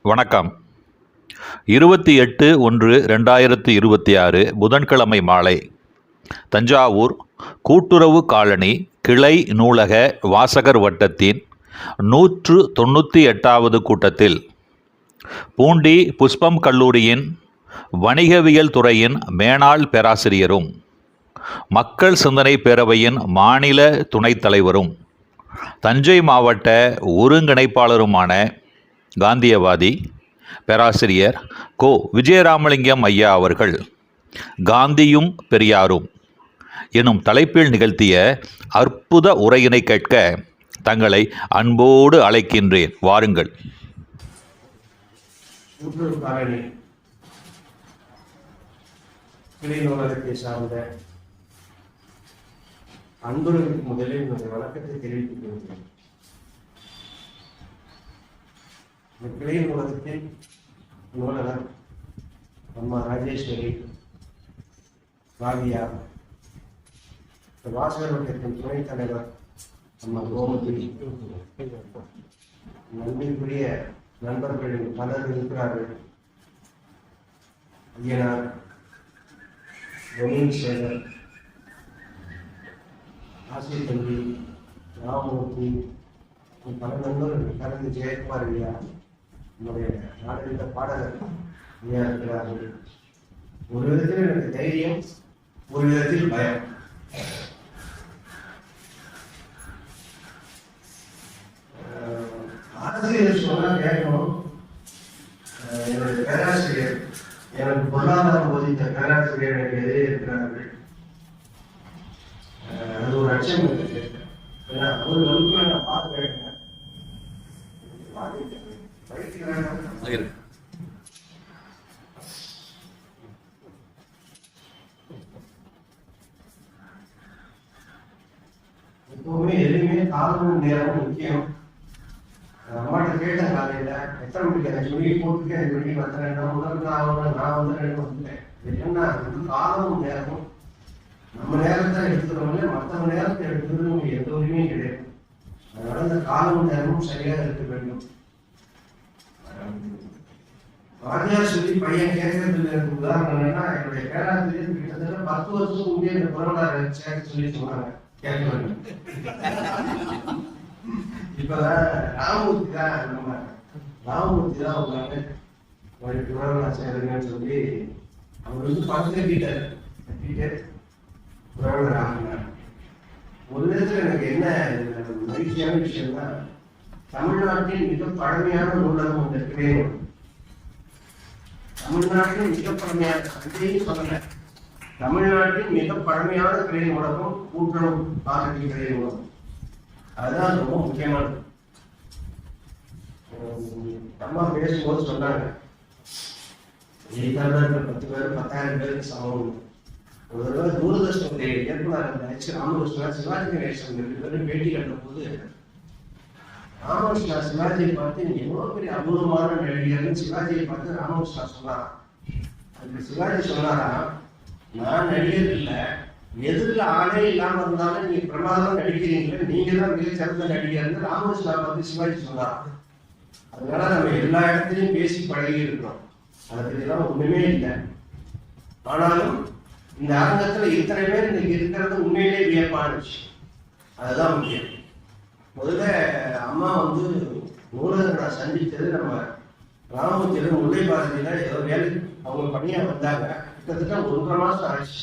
வணக்கம். 28/1/2026 புதன்கிழமை மாலை தஞ்சாவூர் கூட்டுறவு காலனி கிளை நூலக வாசகர் வட்டத்தின் 198வது கூட்டத்தில் பூண்டி புஷ்பம் கல்லூரியின் வணிகவியல் துறையின் மேனாள் பேராசிரியரும் மக்கள் சிந்தனை பேரவையின் மாநில துணைத் தலைவரும் தஞ்சை மாவட்ட ஒருங்கிணைப்பாளருமான காந்தியவாதி பேராசிரியர் கோ. விஜயராமலிங்கம் ஐயா அவர்கள் காந்தியும் பெரியாரும் எனும் தலைப்பில் நிகழ்த்திய அற்புத உரையினை கேட்க தங்களை அன்போடு அழைக்கின்றேன். வாருங்கள். சார்ந்த அன்பர்களுக்கு முதலில் என்னுடைய வணக்கத்தை தெரிவித்துக் கொள்கிறேன். கிளை நூலகத்தின் நூலகர் அம்மா ராஜேஸ்வரி, ராவியா, வாசகர் வட்டத்தின் துணைத் தலைவர் அம்மா கோமதி, நன்றிக்குரிய நண்பர்களின் பலர் இருக்கிறார்கள். ஐயனார், பொன்னியின் சேகர், ஆசிரியர் தம்பி, ராமமூர்த்தி, பல நண்பர்கள் கலந்து ஜெயக்குமார் ஐயா, நம்முடைய நாடக பாடகர் ஐயா இருக்கிறார்கள். ஒரு விதத்தில் எனக்கு தைரியம், ஒரு விதத்தில் பயம். ஆசிரியர் சொன்னா கேட்கணும். என்னுடைய பேராசிரியர், எனக்கு பொருளாதாரம் போதித்த பேராசிரியர் எனக்கு எதிரே இருக்கிறார்கள். அது ஒரு அச்சம் இருக்கு. ஏன்னா ஒரு வகுப்புல நான் பார்க்கிறேன். எப்பவுமே எதுவுமே காலமும் நேரமும் முக்கியம். அம்மாட்ட கேட்டேன் காலையில, எத்தனை மணிக்கு 5 மணிக்கு போட்டுருக்கேன், 5 மணிக்கு வந்தேன், நான் வந்து 2 வந்துட்டேன். என்ன காலமும் நேரமும் நம்ம நேரத்தை எடுத்துக்கிறோம்ல, மற்றவங்க நேரத்தை எடுத்துக்கிறது எந்த உரிமையும் கிடையாது. அதனால இந்த காலமும் நேரமும் சரியாக இருக்க வேண்டும். வாத்தியார் சொல்லி பையன் கேட்கறதுல இருக்கு உதாரணம் என்னன்னா, என்னுடைய பேராசிரியர் கிட்டத்தட்ட 10 வருஷத்துக்கு முன்னே இந்த புறநாறு சேர்க்க சொல்லி சொன்னாங்க. கேட்க இப்பதான் ராமமூர்த்தி தான் உங்களால புறநாறு சேருங்கன்னு சொல்லி அவர் வந்து பக்கத்திட்டார். புறநாறு ஆகினார். ஒரு விதத்துல எனக்கு என்ன மகிழ்ச்சியான விஷயம்னா, தமிழ்நாட்டின் மிக பழமையான நூலகம் ஒன்று இருக்கிறேன். தமிழ்நாட்டின் மிக பழமையான தமிழ்நாட்டின் மிக பழமையான கிளை நூலகம் கூட்டுறவு காலனி கிளை நூலகம். அதுதான் ரொம்ப முக்கியமானது. அம்மா பேசும்போது சொன்னாங்க, 10,000 பேர் 10,000 பேருக்கு சமம். ஒரு தடவை தூரதர்ஷனுடைய இயக்குனர் ராமகிருஷ்ணா சிவாஜி கணேசன் 2 பேரும் பேட்டி கட்டும் போது, ராமகிருஷ்ணா சிவாஜியை பார்த்து எவ்வளவு பெரிய அபூர்வமான நடிகர்னு சிவாஜியை பார்த்து ராமகிருஷ்ணா சொன்னாரா. அதுக்கு சிவாஜி சொன்னாரா, நான் நடிகர் இல்லை, எதிரில் ஆளே இல்லாம இருந்தாலும் நீங்க பிரமாதமா நடிக்கிறீங்களே, நீங்க தான் மிக சிறந்த நடிகர்னு ராமகிருஷ்ணா பார்த்து சிவாஜி சொன்னாரா. அதனால நம்ம எல்லா இடத்துலையும் பேசி பழகி இருக்கிறோம். அதை பற்றிலாம் ஒண்ணுமே இல்லை. ஆனாலும் இந்த அரங்கத்துல இத்தனை பேர் இன்னைக்கு இருக்கிறது உண்மையிலே வியப்பான விஷயம். அதுதான் முக்கியம். முதல்ல அம்மா வந்து நூலகத்தை நான் சந்தித்தது நம்ம ராமமூர்த்தியில முல்லை பாரதியில ஏதோ வேலை அவங்க பணியா வந்தாங்க. கிட்டத்தட்ட 1.5 மாசம் ஆச்சு.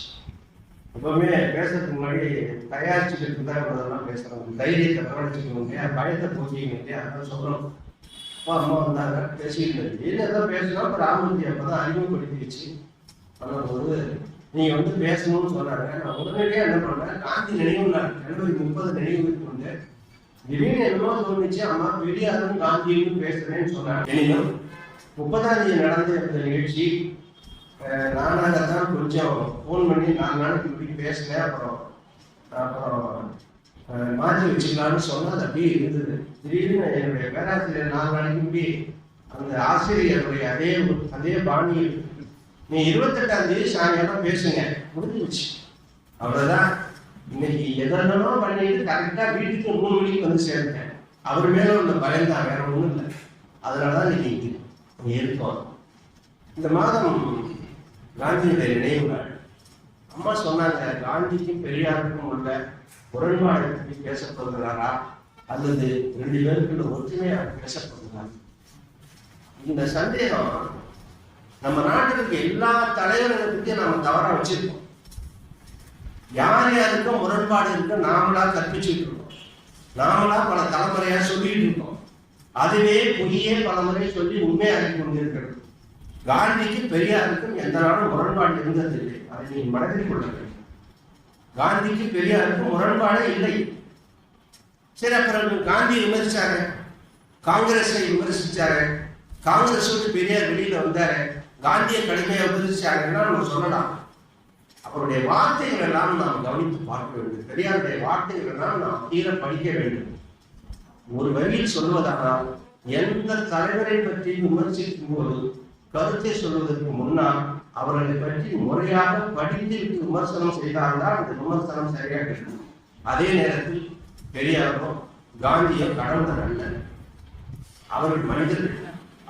எப்பவுமே பேசுறதுக்கு முன்னாடி தயாரிச்சுக்கிட்டு தான் அதெல்லாம் பேசுறாங்க. தைரியத்தை வரவழைச்சுக்கணும் இல்லையா, பயத்தை போக்கிங்க இல்லையா, அதான் சொல்லணும். அம்மா வந்தாங்க, பேசிக்கிட்டு ஏதாவது பேசணும். அப்போ ராமமூர்த்தி அப்பதான் அறிமுகப்படுத்தி வச்சு பண்ணும்போது, நீங்க வந்து பேசணும்னு சொன்னாங்க. நான் உடனடியாக என்ன பண்ணேன், காந்தி நினைவு நாள் ஜனவரி 30 நினைவு கொண்டு திடீர்னு என்னமோ தோணுச்சு, அம்மா பெரியாரும் காந்தியும் பேசுறேன்னு சொன்னாங்க. எனினும் 30ஆம் தேதி நடந்த இந்த நிகழ்ச்சி நானாகத்தான் கொஞ்சம் ஃபோன் பண்ணி 4 நாளைக்கு முன்னாடி பேசினேன். அப்புறம் மாற்றி வச்சுக்கலான்னு சொன்னா அது அப்படியே இருந்தது. திடீர்னு என்னுடைய பேராசிரியர் 4 நாளைக்கு முன்னாடி அந்த ஆசிரியருடைய அதே பாணியில், நீ 28ஆம் தேதி சாயங்காலம் பேசுங்க, முடிஞ்சிச்சு, அவ்வளவுதான். இன்னைக்கு எதெல்லாம் பண்ணிட்டு கரெக்டா வீட்டுக்கு 3 மணிக்கு வந்து சேர்ந்தேன். அவர் மேல உள்ள பயம் தான், வேற ஒண்ணும் இல்லை. அதனாலதான் இன்னைக்கு இருக்கோம். இந்த மாதம் காந்தியுடைய நினைவு நாள். அம்மா சொன்னாங்க, காந்திக்கும் பெரியாருக்கும் உள்ள முரண்பாடு பற்றி பேசப்படுகிறாரா அல்லது 2 பேருக்குள்ள ஒற்றுமையாக பேசப்படுகிறார்? இந்த சந்தேகம் நம்ம நாட்டிற்கு எல்லா தலைவர்களை பற்றி நாம தவறா வச்சிருக்கோம். யார் யாருக்கும் முரண்பாடு இருக்கு நாமளா கற்பிச்சுட்டு இருக்கோம். நாமளா பல தலைமுறையா சொல்லிட்டு இருக்கோம். அதுவே பொய்யே பலமுறை சொல்லி உண்மையாகி கொண்டிருக்கிறது. காந்திக்கு பெரியாருக்கும் எந்த நாளும் முரண்பாடு இருந்ததில்லை. அதை நீ மனதில் கொள்ள வேண்டும். காந்திக்கு பெரியாருக்கும் முரண்பாடே இல்லை. சரி, அப்புறம் காந்தி விமர்சிச்சாரு, காங்கிரஸை விமர்சிச்சாரு, காங்கிரஸ் விட்டு பெரியார் வெளியில வந்தாரு, காந்தியை கடுமையாக விமர்சிச்சாருன்னா நம்ம சொல்லலாம். அவருடைய வார்த்தைகள் எல்லாம் நாம் கவனித்து பார்க்க வேண்டும். பெரியாருடைய வார்த்தைகள் எல்லாம் நாம் தீர படிக்க வேண்டும். ஒரு வழியில் சொல்வதானால், எந்த தலைவரை பற்றி விமர்சிக்கும் போது கருத்தை சொல்வதற்கு முன்னால் அவர்களை பற்றி முறையாக படித்து விமர்சனம் செய்தால்தான் அந்த விமர்சனம் சரியாக இருக்கும். அதே நேரத்தில் பெரியாரும் காந்தியும் கடவுள் அல்ல, அவர்கள் மனிதர்கள்.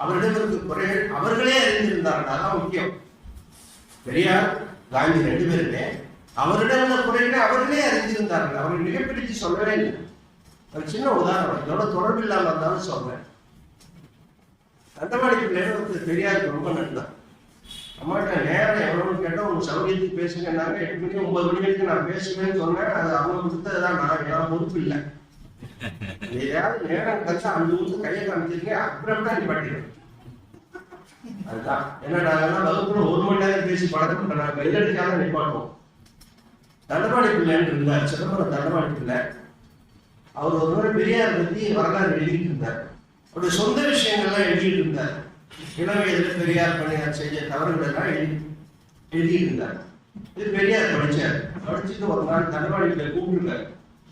அவரிடமிருக்கு குறைகள் அவர்களே அறிந்திருந்தார்கள். அதான் முக்கியம். பெரியார் காந்தி 2 பேருமே அவரிடம் உள்ள குறைகளை அவர்களே அறிந்திருந்தார்கள். அவர்கள் மிகப்பிடித்து சொல்லவே இல்லை. ஒரு சின்ன உதாரணம், இதோட தொடர்பு இல்லாம இருந்தாலும் சொல்றேன். தண்டவாடி பிள்ளைகள் பெரியாருக்கு ரொம்ப நல்ல அம்மாட்ட நேரம் எவ்வளவு கேட்டோம், உங்க சௌகரியத்துக்கு பேசுங்கன்னாங்க. 8 மணி 9 மணி வரைக்கும் நான் பேசுவேன்னு சொன்னேன். அது அவங்க கொடுத்ததுதான், நான் பொறுப்பு இல்லை. ஏதாவது நேரம் கழிச்சா அந்த ஊருக்கு கையை காமிச்சிருக்கேன், அப்புறம் தான் நீ பாட்டிடுவேன். அதுதான் ஏன்னா நாங்கெல்லாம் வகுப்புல 1 மணி நேரம் பேசி பழக்கம். நாங்கள் கையெழுத்துக்காக நிப்பாட்டுவோம். தண்டவாடி பிள்ளைன்னு இருந்தார், சிதம்பரம் தண்டவாடி பிள்ளை. அவர் ஒரு முறை பெரியார் பத்தி வரலாறு எழுதிட்டு இருந்தார். அவருடைய சொந்த விஷயங்கள்லாம் எழுதிட்டு இருந்தார். இளம் வயதில் பெரியார் பணியார் செஞ்ச தவறுகள் எல்லாம் எழுதிட்டு இருந்தார். இது பெரியார் படிச்சார். படிச்சுட்டு ஒரு நாள் தண்டவாடிகளை கூப்பிட்டுருக்காரு,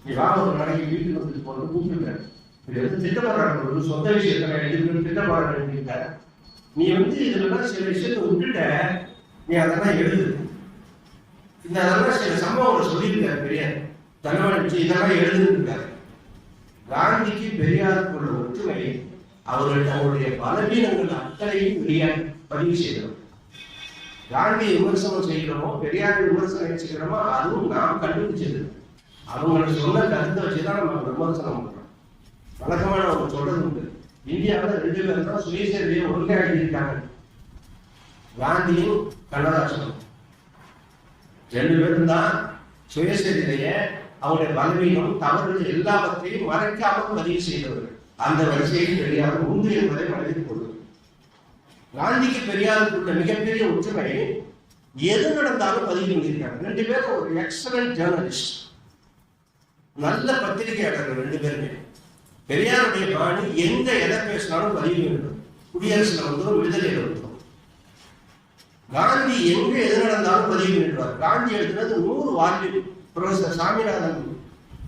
நீ வா ஒரு நாளைக்கு வீட்டுக்கு வந்துட்டு போறது கூப்பிட்டுருக்காரு. இது வந்து திட்டப்படுறாங்க, சொந்த விஷயத்துல எழுதி திட்டப்பாடு எழுதியிருக்காரு. நீ வந்து இதுல சில விஷயத்த விட்டுட்ட, நீ அதெல்லாம் எழுது. இந்த அதெல்லாம் சில சம்பவங்களை சொல்லியிருக்காரு பெரியார். தண்டவாடி வச்சு இதெல்லாம் எழுதுன்னு. காந்திக்கு பெரியாருக்கு உள்ள ஒற்றுமை அவருடைய பலவீனங்கள் அத்தனையும் பெரியார் பதிவு செய்கிறோம். காந்தியை விமர்சனம் செய்கிறோமோ, பெரியாரை விமர்சனம் செய்கிறோமோ, அதுவும் நாம் கண்டுபிடிச்சது. அவங்களை சொன்ன கருத்தை வச்சுதான் நம்ம விமர்சனம் பண்றோம். வழக்கமான அவங்க சொல்றது உண்டு. இந்தியாவில் 2 பேர் தான் சுயசரிதையை ஒழுங்கா எழுதியிருக்காங்க, காந்தியும் கண்ணதாசனும். 2 பேரும் தான் சுயசரிதையை அவருடைய பலவீனம் தவறுகள் எல்லாவற்றையும் மறைக்காமல் பதிவு செய்தவர்கள். அந்த வரிசையில் பெரியார் உண்டு என்பதை மனதில் கொள்வது. காந்திக்கு பெரியாருக்குள்ள மிகப்பெரிய ஒற்றுமை, எது நடந்தாலும் பதிவு பண்ணியிருக்காங்க. 2 பேரும் ஒரு எக்ஸலன்ட் ஜேர்னலிஸ்ட், நல்ல பத்திரிகையாளர்கள் 2 பேருமே. பெரியாருடைய பாணி எங்க எதை பேசினாலும் பதிவு வேண்டும். குடியரசுல வந்துடும், விடுதலையில் வந்துடும். காந்தி எங்க எது நடந்தாலும் பதிவு பண்ணிடுவார். காந்தி எழுதுனது 100 வால்யூம். ப்ரொஃபசர் சாமிநாதன்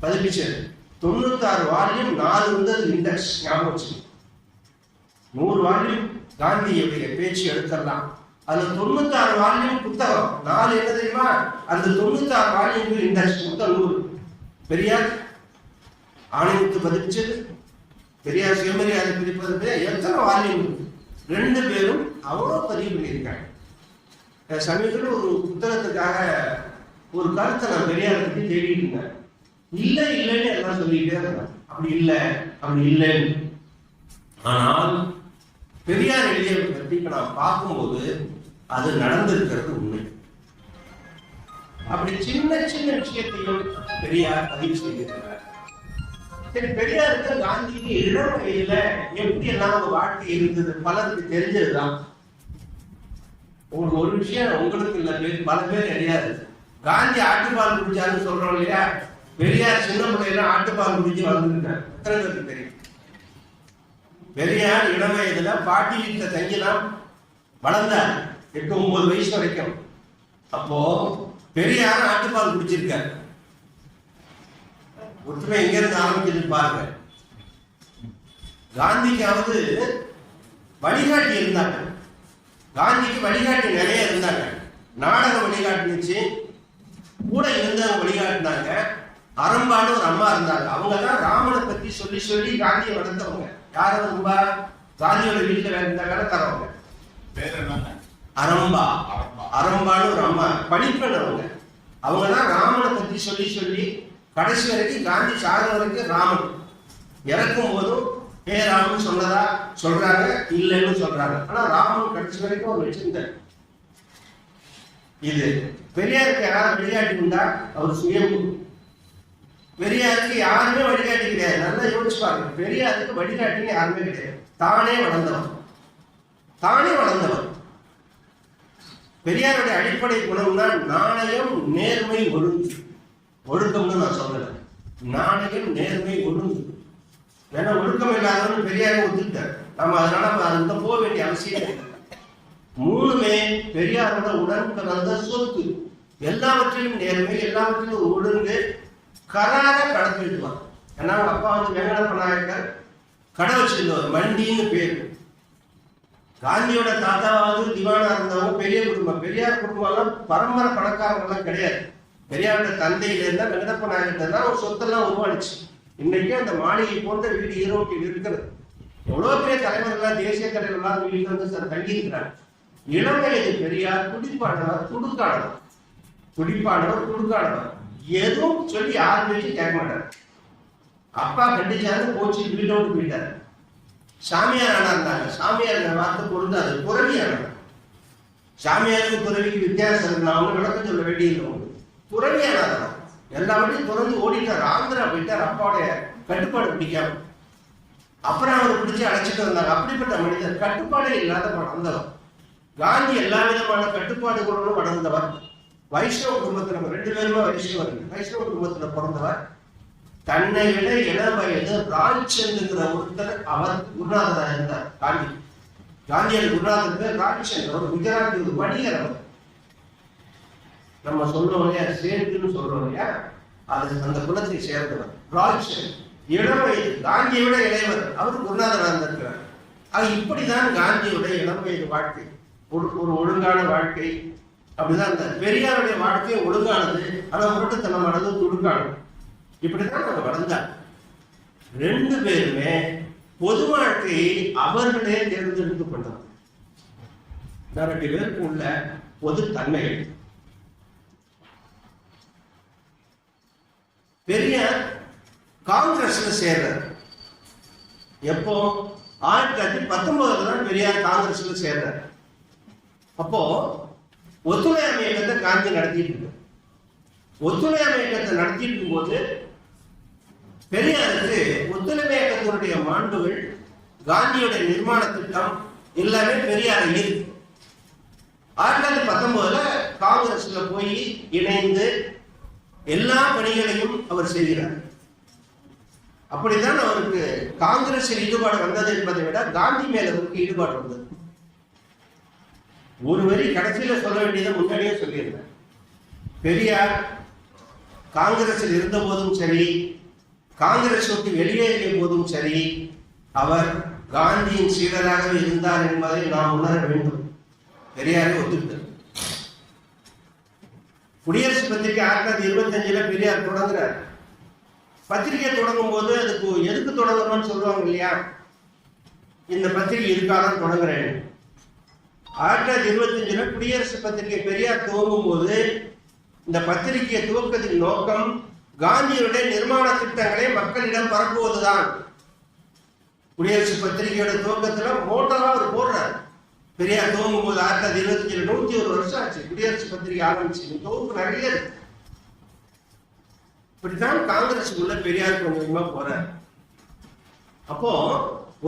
பதிப்பிச்சது 96 வால்யூம், 4 இருந்தது இண்டெக்ஸ். ஞாபகம் வச்சு 100 வால்யூம் காந்தியுடைய பேச்சு எடுத்துடலாம். அதுல 96 வால்யூம் புத்தகம், 4 என்ன தெரியுமா? அந்த 96 வால்யூம் இண்டெக்ஸ் மொத்தம் 100. பெரியார் ஆணையத்து பதிப்பிச்சது, பெரியார் சுயமரியாதை பிரிப்பது எத்தனை வால்யூம்? 2 பேரும் அவ்வளவு பதிவு பண்ணியிருக்காங்க. சமீபத்தில் ஒரு புத்தகத்துக்காக ஒரு கருத்தை நான் பெரியாரை பற்றி தேடிட்டு இருந்தேன். இல்லை இல்லைன்னு எல்லாம் சொல்லிட்டே இருந்தேன். அப்படி இல்லை அப்படி இல்லைன்னு. ஆனால் பெரியார் எழுதியதை பற்றி இப்ப நான் பார்க்கும்போது அது நடந்திருக்கிறது உண்மை. அப்படி சின்ன சின்ன விஷயத்தையும் பெரியார் பதிவு செய்திருக்கிறார். சரி, பெரியாருக்கு காந்திக்கு இளம் வயதுல எப்படி எல்லாம் ஒரு வாழ்க்கை இருந்தது பலருக்கு தெரிஞ்சதுதான். உங்களுக்கு ஒரு விஷயம் உங்களுக்கு இல்ல, பல பேர் தெரியாது. காந்தி ஆட்டுப்பால் குடிச்சாருன்னு சொல்றோம் இல்லையா? பெரியார் சின்ன பிள்ளைல ஆட்டுப்பால் குடிச்சு வளர்ந்துருக்காரு. எத்தனை பேருக்கு தெரியும்? பெரியார் இளம் வயதுல பாட்டி வீட்டுல தங்கிலாம் வளர்ந்தார், 8-9 வயசு வரைக்கும். அப்போ பெரியார் ஆட்டுப்பால் குடிச்சிருக்காரு. ஒற்றுமை எங்க இருந்து ஆரம்பிச்சது பாருங்க. காந்திக்காவது வழிகாட்டி இருந்தாங்க. காந்திக்கு வழிகாட்டி நிறைய இருந்தாங்க. நாடக வழிகாட்டுச்சு, கூட இருந்தவங்க வழிகாட்டினாங்க. அரம்பான்னு ஒரு அம்மா இருந்தாங்க. அவங்க தான் ராமனை பத்தி சொல்லி சொல்லி காந்தியை வளர்த்தவங்க. யார் அரும்பா? காந்தியோட வீட்டுல வேற இந்த கடைக்காரவங்க பேர் என்னங்க? அரம்பா. அரம்பா. அரம்பான்னு ஒரு அம்மா படிப்பன் அவங்க தான் ராமனை பத்தி சொல்லி சொல்லி கடைசி வரைக்கும் காந்தி சாக வரைக்கும் ராமன் இறக்கும் போதும் ராமன் சொன்னதா சொல்றாங்க, இல்லைன்னு சொல்றாங்க. ஆனா ராமன் கடைசி வரைக்கும் அவர் வச்சிருந்தார். இது பெரியாருக்கு யாராவது வழிகாட்டி உண்டா? அவர் சுயம்பு. பெரியாருக்கு யாருமே வழிகாட்டி கிடையாது. நல்லா யோசிச்சு பாருங்க, பெரியாருக்கு வழிகாட்டின்னு யாருமே கிடையாது. தானே வளர்ந்தவன், தானே வளர்ந்தவன். பெரியாருடைய அடிப்படை குணம்னா நாணயம், நேர்மை, ஒழுங்கு. ஒழுக்கம்னு நான் சொல்லல, நாணயம், நேர்மை, ஒழுங்கு. ஏன்னா ஒழுக்கம் இல்லாதவன் பெரியாரை ஒத்துக்கிட்டார். நம்ம அதனால அந்த போக வேண்டிய அவசியம் இல்லை. மூணுமே பெரியாரோட உடன் பிறந்த சொத்து. எல்லாவற்றிலும் நேர்மை, எல்லாவற்றிலும் ஒழுங்கு, கரார கடத்திடுவான். ஏன்னா அவங்க அப்பா வந்து வெங்கடப்ப நாயக்கர் கடை வச்சிருந்தவர், மண்டின்னு பேரு. காந்தியோட தாத்தாவாவது திவானா இருந்தவங்க பெரிய குடும்பம். பெரியார் குடும்பம் எல்லாம் பரம்பரை பணக்காரங்கெல்லாம் கிடையாது. பெரியாரோட தந்தையில இருந்தா வெங்கடப்ப நாயக்கர் தான் ஒரு சொத்தெல்லாம் உருவாடுச்சு. இன்னைக்கு அந்த மாளிகை போன்ற வீடு ஈரோட்டில் இருக்கிறது. எவ்வளவு பெரிய தலைவர்கள்லாம், தேசிய தலைவர்கள்லாம் வீட்டுல வந்து தங்கி இருக்கிறாங்க. இளம் வயது பெரியார் குடிப்பானவர், துடுக்கானவர். குடிப்பானவர், துடுக்கானவர். எதுவும் சொல்லி யார் பேச்சு கேட்க மாட்டார். அப்பா கண்டிச்சாரு, போச்சு, வீட்டோடு போயிட்டாரு. சாமியார் ஆனா இருந்தாங்க. சாமியார் வார்த்தை பொருந்தாது, துறவியானாங்க. சாமியாருக்கு துறவிக்கு வித்தியாசம் இருக்கு. நான் அவங்க விளக்கம் சொல்ல வேண்டியது. துறவியானாங்க. எல்லாவற்றையும் தொடர்ந்து ஓடிட்டார். ஆந்திரா போயிட்டார், அப்பாவுடைய கட்டுப்பாடு பிடிக்காம. அப்புறம் அவர் பிடிச்சி அழைச்சிட்டு வந்தாங்க. அப்படிப்பட்ட மனிதர், கட்டுப்பாடே இல்லாத வளர்ந்தவர். காந்தி எல்லா விதமான கட்டுப்பாடுகளோடு வளர்ந்தவர். வைஷ்ணவ குடும்பத்தில், ரெண்டு பேருமே வைஷ்ணவர்கள். வைஷ்ணவ குடும்பத்தில் பிறந்தவர். தன்னை விட இளம் வயது ராஜ்சந்திர ஒருத்தர் அவர் குருநாதராக இருந்தார். காந்தி காந்தியோட குருநாதர் பேர் ராஜ்சந்திர, ஒரு குஜராத்தி, ஒரு வணிகர். அவர் நம்ம சொல்றோம் இல்லையா, சேட்டுன்னு சொல்றோம் இல்லையா, அது அந்த குலத்தை சேர்ந்தவர் ராஜ்சந்திர. இளம் வயது, காந்தியை விட இளையவர், அவர் குருநாதராக இருந்திருக்கிறார். அது இப்படிதான் காந்தியோட இளம் வயது வாழ்க்கை, ஒரு ஒழுங்கான வாழ்க்கை. அப்படிதான் அந்த பெரியாருடைய வாழ்க்கை ஒழுங்கானது, ஆனா முரட்டுத்தனமானது, துடுக்கானது. இப்படிதான் அவங்க வளர்ந்தாங்க. ரெண்டு பேருமே பொது வாழ்க்கையை அவர்களே தேர்ந்தெடுத்து கொண்டாங்க. ரெண்டு பேருக்கு உள்ள பொது தன்மைகள். பெரியார் காங்கிரஸ்ல சேர்றார். எப்போ? 1919 தான் பெரியார் காங்கிரஸ்ல சேர்றார். அப்போ ஒத்துழையாமை இயக்கத்தை காந்தி நடத்திட்டு இருக்கு. ஒத்துழையாமை இயக்கத்தை நடத்திட்டு இருக்கும் போது பெரியாருக்கு ஒத்துழைமை இயக்கத்தினுடைய மாண்புகள், காந்தியோட நிர்மாண திட்டம் எல்லாமே பெரியார் இருக்கு. 1919 காங்கிரஸ்ல போய் இணைந்து எல்லா பணிகளையும் அவர் செய்கிறார். அப்படித்தான் அவருக்கு காங்கிரஸில் ஈடுபாடு வந்தது என்பதை விட காந்தி மேல அவருக்கு ஈடுபாடு வந்தது. ஒரு வரி கடைசியில சொல்ல வேண்டியதை முன்னாடியே சொல்லியிருந்தார். பெரியார் காங்கிரஸில் இருந்த போதும் சரி, காங்கிரஸ் விட்டு வெளியேறிய போதும் சரி, அவர் காந்தியின் சீடராகவே இருந்தார் என்பதை நாம் உணர வேண்டும். பெரியாரை ஒத்துக்கிட்டார். குடியரசு பத்திரிகை 1925 பெரியார் தொடங்குறார். பத்திரிகை தொடங்கும் போது அதுக்கு எதுக்கு தொடங்கணும்னு சொல்லுவாங்க இல்லையா, இந்த பத்திரிகை இதுக்காக தொடங்குறேன். 1925 குடியரசு பத்திரிகை பெரியார் துவங்கும் போது இந்த பத்திரிகையை துவக்கத்தின் நோக்கம் காந்தியுடைய நிர்மாண திட்டங்களை மக்களிடம் பரப்புவதுதான். குடியரசு பத்திரிகையோட துவக்கத்துல மோட்டரா அவர் போடுறார். பெரியார் துவங்கும் போது 1925 101 வருஷம் ஆச்சு குடியரசு பத்திரிகை ஆரம்பிச்சு. தொகுப்பு நிறைய இருக்கு. இப்படித்தான் காங்கிரஸுக்குள்ள பெரியார் கொஞ்சம் கொஞ்சமா போறார். அப்போ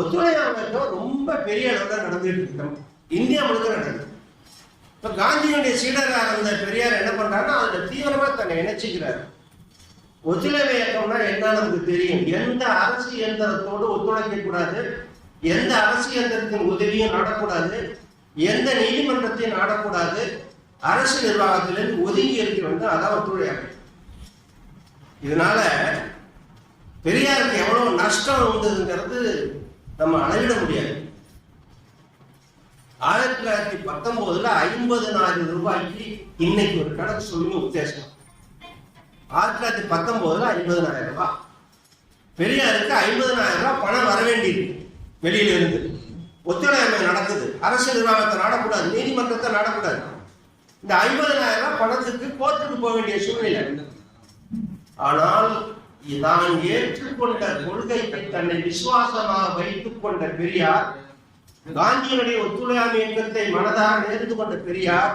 ஒத்துழையாமை ரொம்ப பெரிய அளவுல நடந்துட்டு இருக்கு, இந்தியா முழுக்க நடக்குது. இப்ப காந்தியுடைய சீடராக இருந்த பெரியார் என்ன பண்றாருன்னா அதுல தீவிரமா தன்னை இணைச்சிக்கிறார். ஒத்துழைமை இயக்கம்னா என்ன நமக்கு தெரியும். எந்த அரசு இயந்திரத்தோடு ஒத்துழைக்க கூடாது, எந்த அரசு இயந்திரத்தின் உதவியும் நாடக்கூடாது, எந்த நீதிமன்றத்தையும் நாடக்கூடாது, அரசு நிர்வாகத்திலிருந்து ஒதுங்கி இருக்க வேண்டும். அதான் ஒத்துழையாமை. இதனால பெரியாருக்கு எவ்வளவு நஷ்டம் வந்ததுங்கிறது நம்ம அளவிட முடியாது. 1919 50,000 ரூபாய்க்கு இன்னைக்கு ஒரு கணக்கு சொல்லி உத்தேசம். 1919 50,000 ரூபாய். பெரியாருக்கு 50,000 ரூபாய் பணம் வர வேண்டியிருக்கு வெளியில இருந்து. ஒத்துழையாமை நடக்குது. அரசு நிர்வாகத்தை நாடக்கூடாது, நீதிமன்றத்தை நாடக்கூடாது. இந்த 50,000 ரூபாய் பணத்துக்கு கோர்ட்டுக்கு போக வேண்டிய சூழ்நிலை. ஆனால் தான் ஏற்றுக்கொண்ட கொள்கைக்கு தன்னை விசுவாசமாக வைத்துக் கொண்ட பெரியார், காந்தியினுடைய ஒத்துழையாமை இயக்கத்தை மனதாக நேர்ந்து கொண்ட பெரியார்,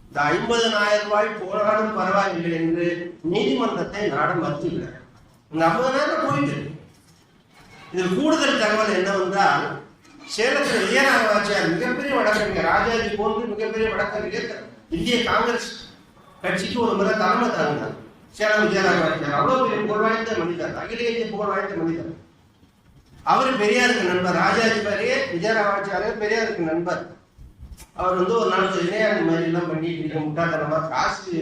இந்த 50,000 ரூபாய் போராடும் பரவாயில்லை என்று நீதிமன்றத்தை நாட மறுத்துள்ளார். இந்த 50,000 போயிட்டு இதில் கூடுதல் தகவல் என்னவென்றால், சேலத்தில் விஜயநாகராச்சார் மிகப்பெரிய வழக்கறிஞர், ராஜாஜி போன்று மிகப்பெரிய வழக்கறிஞர், இந்திய காங்கிரஸ் கட்சிக்கு ஒரு முறை தலைமை தாங்கினார். சேலம் விஜயநாகராச்சார் அவ்வளவு பெரிய புகழ் வாய்ந்த மனிதர், அகில இந்திய புகழ் வாய்ந்த மனிதர். அவர் பெரியாருக்கு நண்பர். ராஜாஜி மாதிரியே விஜயநாகராச்சாரே பெரியாருக்கு நண்பர். அவர் ஒரு நாள் இணையாண்மை மாதிரி எல்லாம் பண்ணிட்டு முட்டாத்தனமா காசு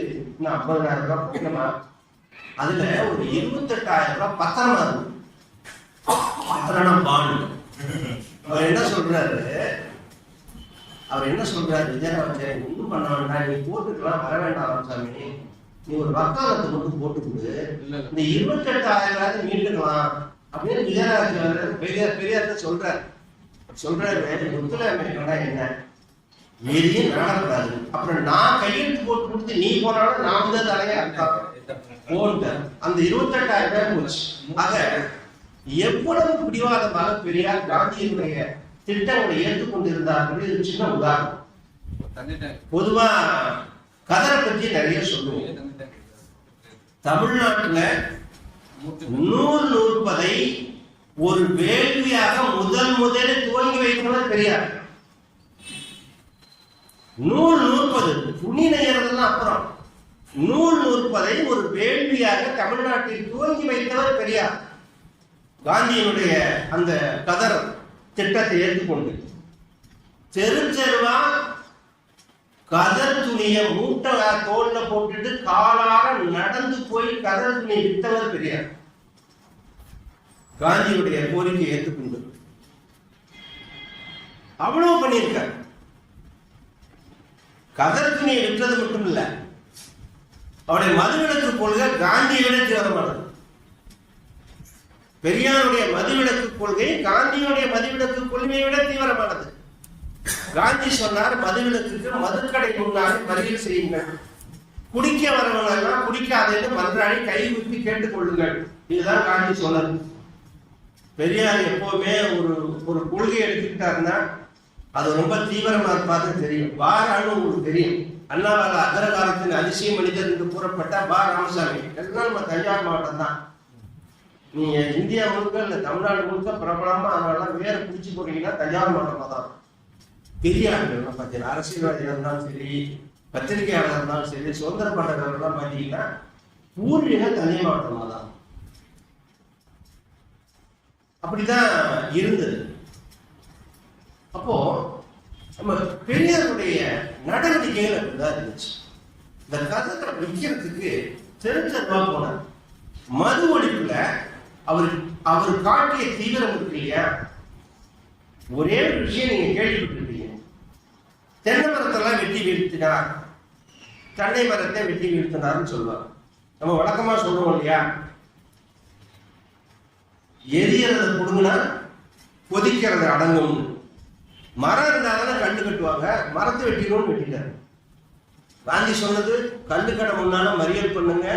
50,000 ரூபாய் போட்டமா, அதுல ஒரு 28,000 ரூபாய் பத்திரமா இருக்கு. பத்திரம் பாண்டு. அவர் என்ன சொல்றாரு விஜயநாகராச்சாரி, ஒன்றும் பண்ண வேண்டாம், நீ போட்டுக்கலாம், வர வேண்டாம் சாமி, நீ ஒரு வக்காலத்தை மட்டும் போட்டு கொடு, இந்த 28,000 மீட்டுக்கலாம் அப்படின்னு விஜயநாகராச்சாரி பெரியார்ட்ட சொல்றாரு. ஒத்துழையாமை என்ன எதையும் நாடக்கூடாது. அப்புறம் நான் கையெழுத்து போட்டு கொடுத்து நீ போனாலும் நான் வந்து தலையை போன்ட்ட அந்த 28,000 ரூபாய் போச்சு. ஆக எவ்வளவு பிடிவாதமாக பெரியார் காந்தியினுடைய திட்டங்களை ஏற்றுக்கொண்டிருந்தார்கள். இது சின்ன உதாரணம். பொதுவா கதரை பற்றி நிறைய சொல்லுவோம். தமிழ்நாட்டுல நூல் நூற்பதை ஒரு வேள்வியாக முதலில் துவங்கி வைத்தவர் பெரியார். நூல் நூற்பது துணி நெய்யறதெல்லாம் அப்புறம், நூல் நூற்பதை ஒரு வேள்வியாக தமிழ்நாட்டில் துவங்கி வைத்தவர் பெரியார். காந்தியினுடைய அந்த கதர் திட்டத்தை ஏற்றுக்கொண்டு தெரு தெருவா கதர் துணிய மூட்டை தோல்ல போட்டுட்டு காலார நடந்து போய் கதர் துணியை வித்தவர் பெரியார். காந்தியுடைய கோரிக்கை ஏற்றுக்கொண்டு அவ்வளவு பண்ணியிருக்கார். கதர் துணியை விற்றது மட்டும் இல்ல, அவருடைய மதுவிலக்கு கொள்கை காந்தியை விட தீவிரமானது. பெரியாருடைய மதுவிலக்கு கொள்கை காந்தியுடைய மதுவிலக்கு கொள்கையை விட தீவிரமானது. காந்தி சொன்னார், மதுவிலக்குக்கு மதுக்கடை முன்னாடி மறியல் செய்யுங்கள், குடிக்க வரவங்க எல்லாம் குடிக்காதேன்னு மன்றாடி கை விப்பி கேட்டுக் கொள்ளுங்கள். இதுதான் காந்தி சொன்னது. பெரியார் எப்பவுமே ஒரு கொள்கை எடுத்துக்கிட்டாருன்னா அது ரொம்ப தீவிரமா இருப்பாரு தெரியும். வாரான்னு உங்களுக்கு தெரியும். அண்ணாவால அகரகாலத்தின் அதிசய மனிதர் என்று கூறப்பட்ட பா ராமசாமி எல்லாம் நம்ம தஞ்சாவூர் மாவட்டம் தான். நீங்க இந்தியா முழுக்க இல்ல தமிழ்நாடு முழுக்க பிரபலமா அதனால வேற பிடிச்சி போறீங்கன்னா தஞ்சாவூர் மாவட்டமா தான். பெரியார்கள் பார்த்தீங்கன்னா அரசியல்வாதிகள் இருந்தாலும் சரி, பத்திரிகையாளர் இருந்தாலும் சரி, சுதந்திர போராட்டக்காரர்கள்லாம் பார்த்தீங்கன்னா பூர்வீக தஞ்சை மாவட்டமா தான். அப்படிதான் இருந்தது. அப்போ நம்ம பெரியாருடைய நடவடிக்கைகள் அப்படிதான் இருந்துச்சு. இந்த கதை விற்கிறதுக்கு தெரிஞ்சவா போனார். மது ஒழிப்புல அவர் காட்டிய தீவிரம் இருக்கு இல்லையா? ஒரே ஒரு விஷயம் நீங்க கேள்விப்பட்டிருப்பீங்க. தென்னை மரத்தெல்லாம் வெட்டி வீழ்த்தினார், தென்னை மரத்தை வெட்டி வீழ்த்தினார்னு சொல்லுவாங்க. நம்ம வழக்கமா சொல்லுவோம் இல்லையா, எரியறத கொடுங்கன்னா கொதிக்கிறது அடங்கும். மரம் இருந்தாலும் கண்டு கட்டுவாங்க, மரத்தை வெட்டிடுவோம்னு வெட்டிட்டாரு. காந்தி சொன்னது கண்டு கடை முன்னால மறியல் பண்ணுங்க,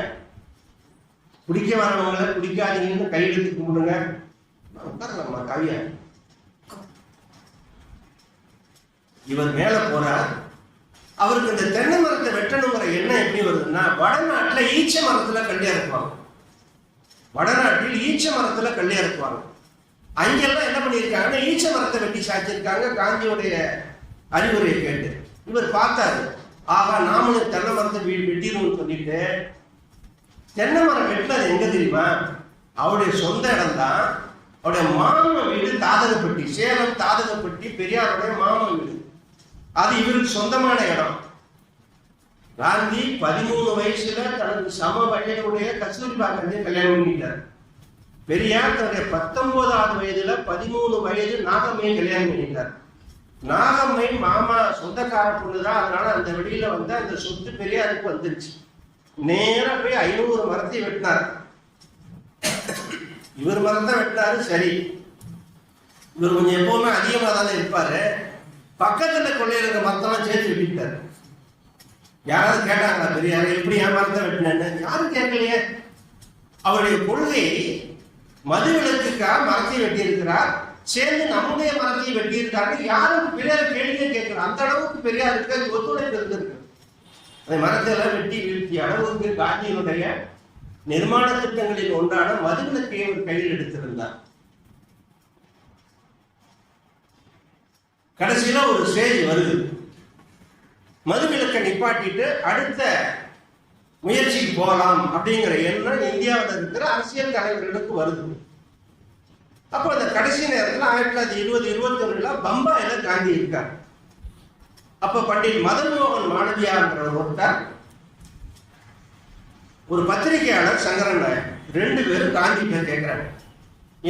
குடிக்க வரவங்களை குடிக்காதீங்கன்னு கையெழுத்து கும்பிடுங்க. உட்காரலாமா கவியா? இவர் மேல போறார். அவருக்கு இந்த தென்னை மரத்தை வெட்டணுங்கிற எண்ணம் எப்படி வருதுன்னா, வடநாட்டுல ஈச்ச மரத்துல கல்லியா இருப்பாங்க. வடநாட்டில் ஈச்ச மரத்துல கல்லியா இருப்பாங்க. அங்கெல்லாம் என்ன பண்ணியிருக்காங்கன்னா ஈச்ச மரத்தை வெட்டி சாய்ச்சிருக்காங்க. காந்தியுடைய அறிவுரையை கேட்டு இவர் பார்த்தாரு, ஆகா நாமளும் தென்னை மரத்தை வெட்டிடுவோம்னு சொல்லிட்டு, தென்னை மரம் வெட்டினது எங்க தெரியுமா? அவருடைய சொந்த இடம் தான். அவருடைய மாம வீடு தாதகப்பட்டி, சேலம் தாதகப்பட்டி பெரியாருடைய மாம வீடு. அது இவருக்கு சொந்தமான இடம். காந்தி 13 வயசுல தனது சம வயதுடைய கஸ்தூரிபா காந்தியை கல்யாணம் பண்ணிட்டார். பெரியார் தன்னுடைய 19வது வயதுல 13 வயது நாகம்மையை கல்யாணம் பண்ணிட்டார். நாகம்மை மாமா சொந்தக்கார பொண்ணுதான். அதனால அந்த வெளியில வந்து அந்த சொத்து பெரியாருக்கு வந்துருச்சு. நேரா போய் 500 மரத்தை வெட்டினார். இவர் மரத்தை வெட்டினாரு சரி. இவர் கொஞ்சம் எப்பவுமே அதிகமாக தானே இருப்பாரு. பக்கத்துல கொள்ளையிற மரத்தெல்லாம் சேர்த்து வெட்டிட்டாரு. யாராவது கேட்டாங்களா பெரியார் எப்படி என் மரத்தை வெட்டினேன்னு? யாரும் கேட்கலையே. அவருடைய கொள்கை மதுவிலக்குக்காக மரத்தை வெட்டியிருக்கிறார், சேர்ந்து நம்முடைய மரத்தை வெட்டியிருக்காரு. யாரும் பெரியார் கேள்வியே கேட்கிறார். அந்த அளவுக்கு பெரியாருக்கு அது ஒத்துழைப்பு இருந்திருக்கு. அந்த மரத்தை எல்லாம் வெட்டி வீழ்த்திய அளவுக்கு காந்தியினுடைய நிர்மாண திட்டங்களில் ஒன்றான மதுவிலக்கை ஒரு கையில் எடுத்திருந்தார். கடைசியில ஒரு ஸ்டேஜ் வருது, மதுவிலக்கை நிப்பாட்டிட்டு அடுத்த முயற்சிக்கு போகலாம் அப்படிங்கிற எண்ணம் இந்தியாவில் இருக்கிற அரசியல் தலைவர்களுக்கு வருது. அப்போ அந்த கடைசி நேரத்தில் 1920-21 பம்பாயில காந்தி இருக்கார். அப்ப பண்டிட் மதன் மோகன் மாளவியாங்கிற ஒருத்தர், ஒரு பத்திரிகையாளர் சங்கரன் நாயர், 2 பேரும் காந்தி பேர் கேட்கிறாங்க,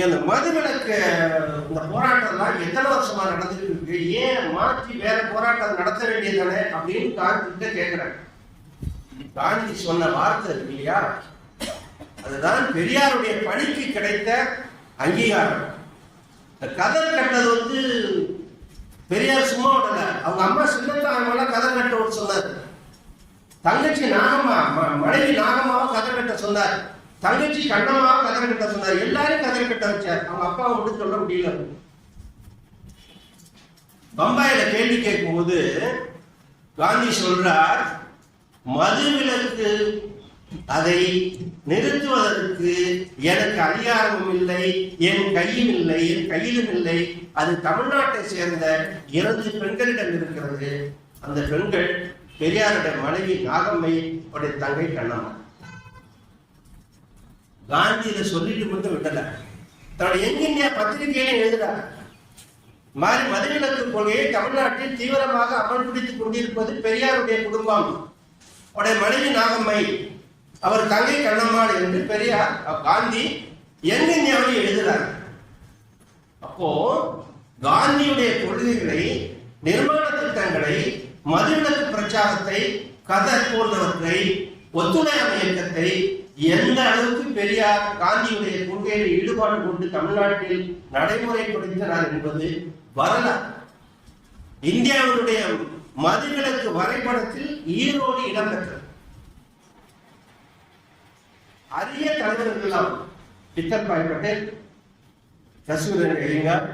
இந்த மதுவிலக்கு இந்த போராட்டம்லாம் எத்தனை வருஷமா நடந்துட்டு இருக்கு, ஏன் மாற்றி வேற போராட்டம் நடத்த வேண்டியதானே அப்படின்னு காந்தி கிட்ட கேட்கிறாங்க. காந்தி சொன்ன வார்த்தை இருக்கு இல்லையா, அதுதான் பெரியாருடைய பணிக்கு கிடைத்த அங்கீகாரம். கதர் கட்டது பெரியார் சும்மா விடல, அவங்க அம்மா சின்னத்தாங்க கதர் கட்ட சொன்னார். தங்கச்சி நாகம்மா, மனைவி நாகம்மாவை கதர் கட்ட சொன்னார். தங்கச்சி கண்ணம்மாவை கதர் கட்ட சொன்னார். எல்லாரும் கதர் கட்ட வச்சார். அவங்க அப்பாவை மட்டும் சொல்ல முடியல. பம்பாயில கேள்வி கேட்கும் போது காந்தி சொல்றார், மதுவிலக்கு அதை நிறுத்துவதற்கு எனக்கு அதிகாரமும் இல்லை, என் கையும் இல்லை, என் கையிலும் இல்லை. அது தமிழ்நாட்டை சேர்ந்த 2 பெண்களிடம் இருக்கிறது. அந்த பெண்கள் பெரியாருடைய மனைவி நாகம்மை, அவருடைய தங்கை கண்ணம்மா. காந்தி இதை சொல்லிட்டு மட்டும் விடல, தன்னுடைய யங் இந்தியா பத்திரிகையில எழுதுறார், மாறி மதுவிலக்கு கொள்கையை தமிழ்நாட்டில் தீவிரமாக அமல்படுத்திக் கொண்டிருப்பது பெரியாருடைய குடும்பம், அவருடைய மனைவி நாகம்மை, அவர் தங்கை கண்ணம்மாள் என்று பெரியார் காந்தி யங் இந்தியாவில் எழுதுகிறார். அப்போ காந்தியுடைய கொள்கைகளை, நிர்மாண திட்டங்களை, மதுவிலக்கு பிரச்சாரத்தை, கதர் போன்றவற்றை, ஒத்துழையாமை இயக்கத்தை எந்த அளவுக்கு பெரியார் காந்தியுடைய கொள்கையில் ஈடுபாடு கொண்டு தமிழ்நாட்டில் நடைமுறைப்படுத்தினார் என்பது வரலாறு. இந்தியாவுடைய மதுவிலக்கு வரைபடத்தில் ஈரோடு இடம்பெற்றது. அரிய தலைவர்கள் பித்தர்பாய் பட்டேல், கஸ்தூரன் ஐயங்கார்,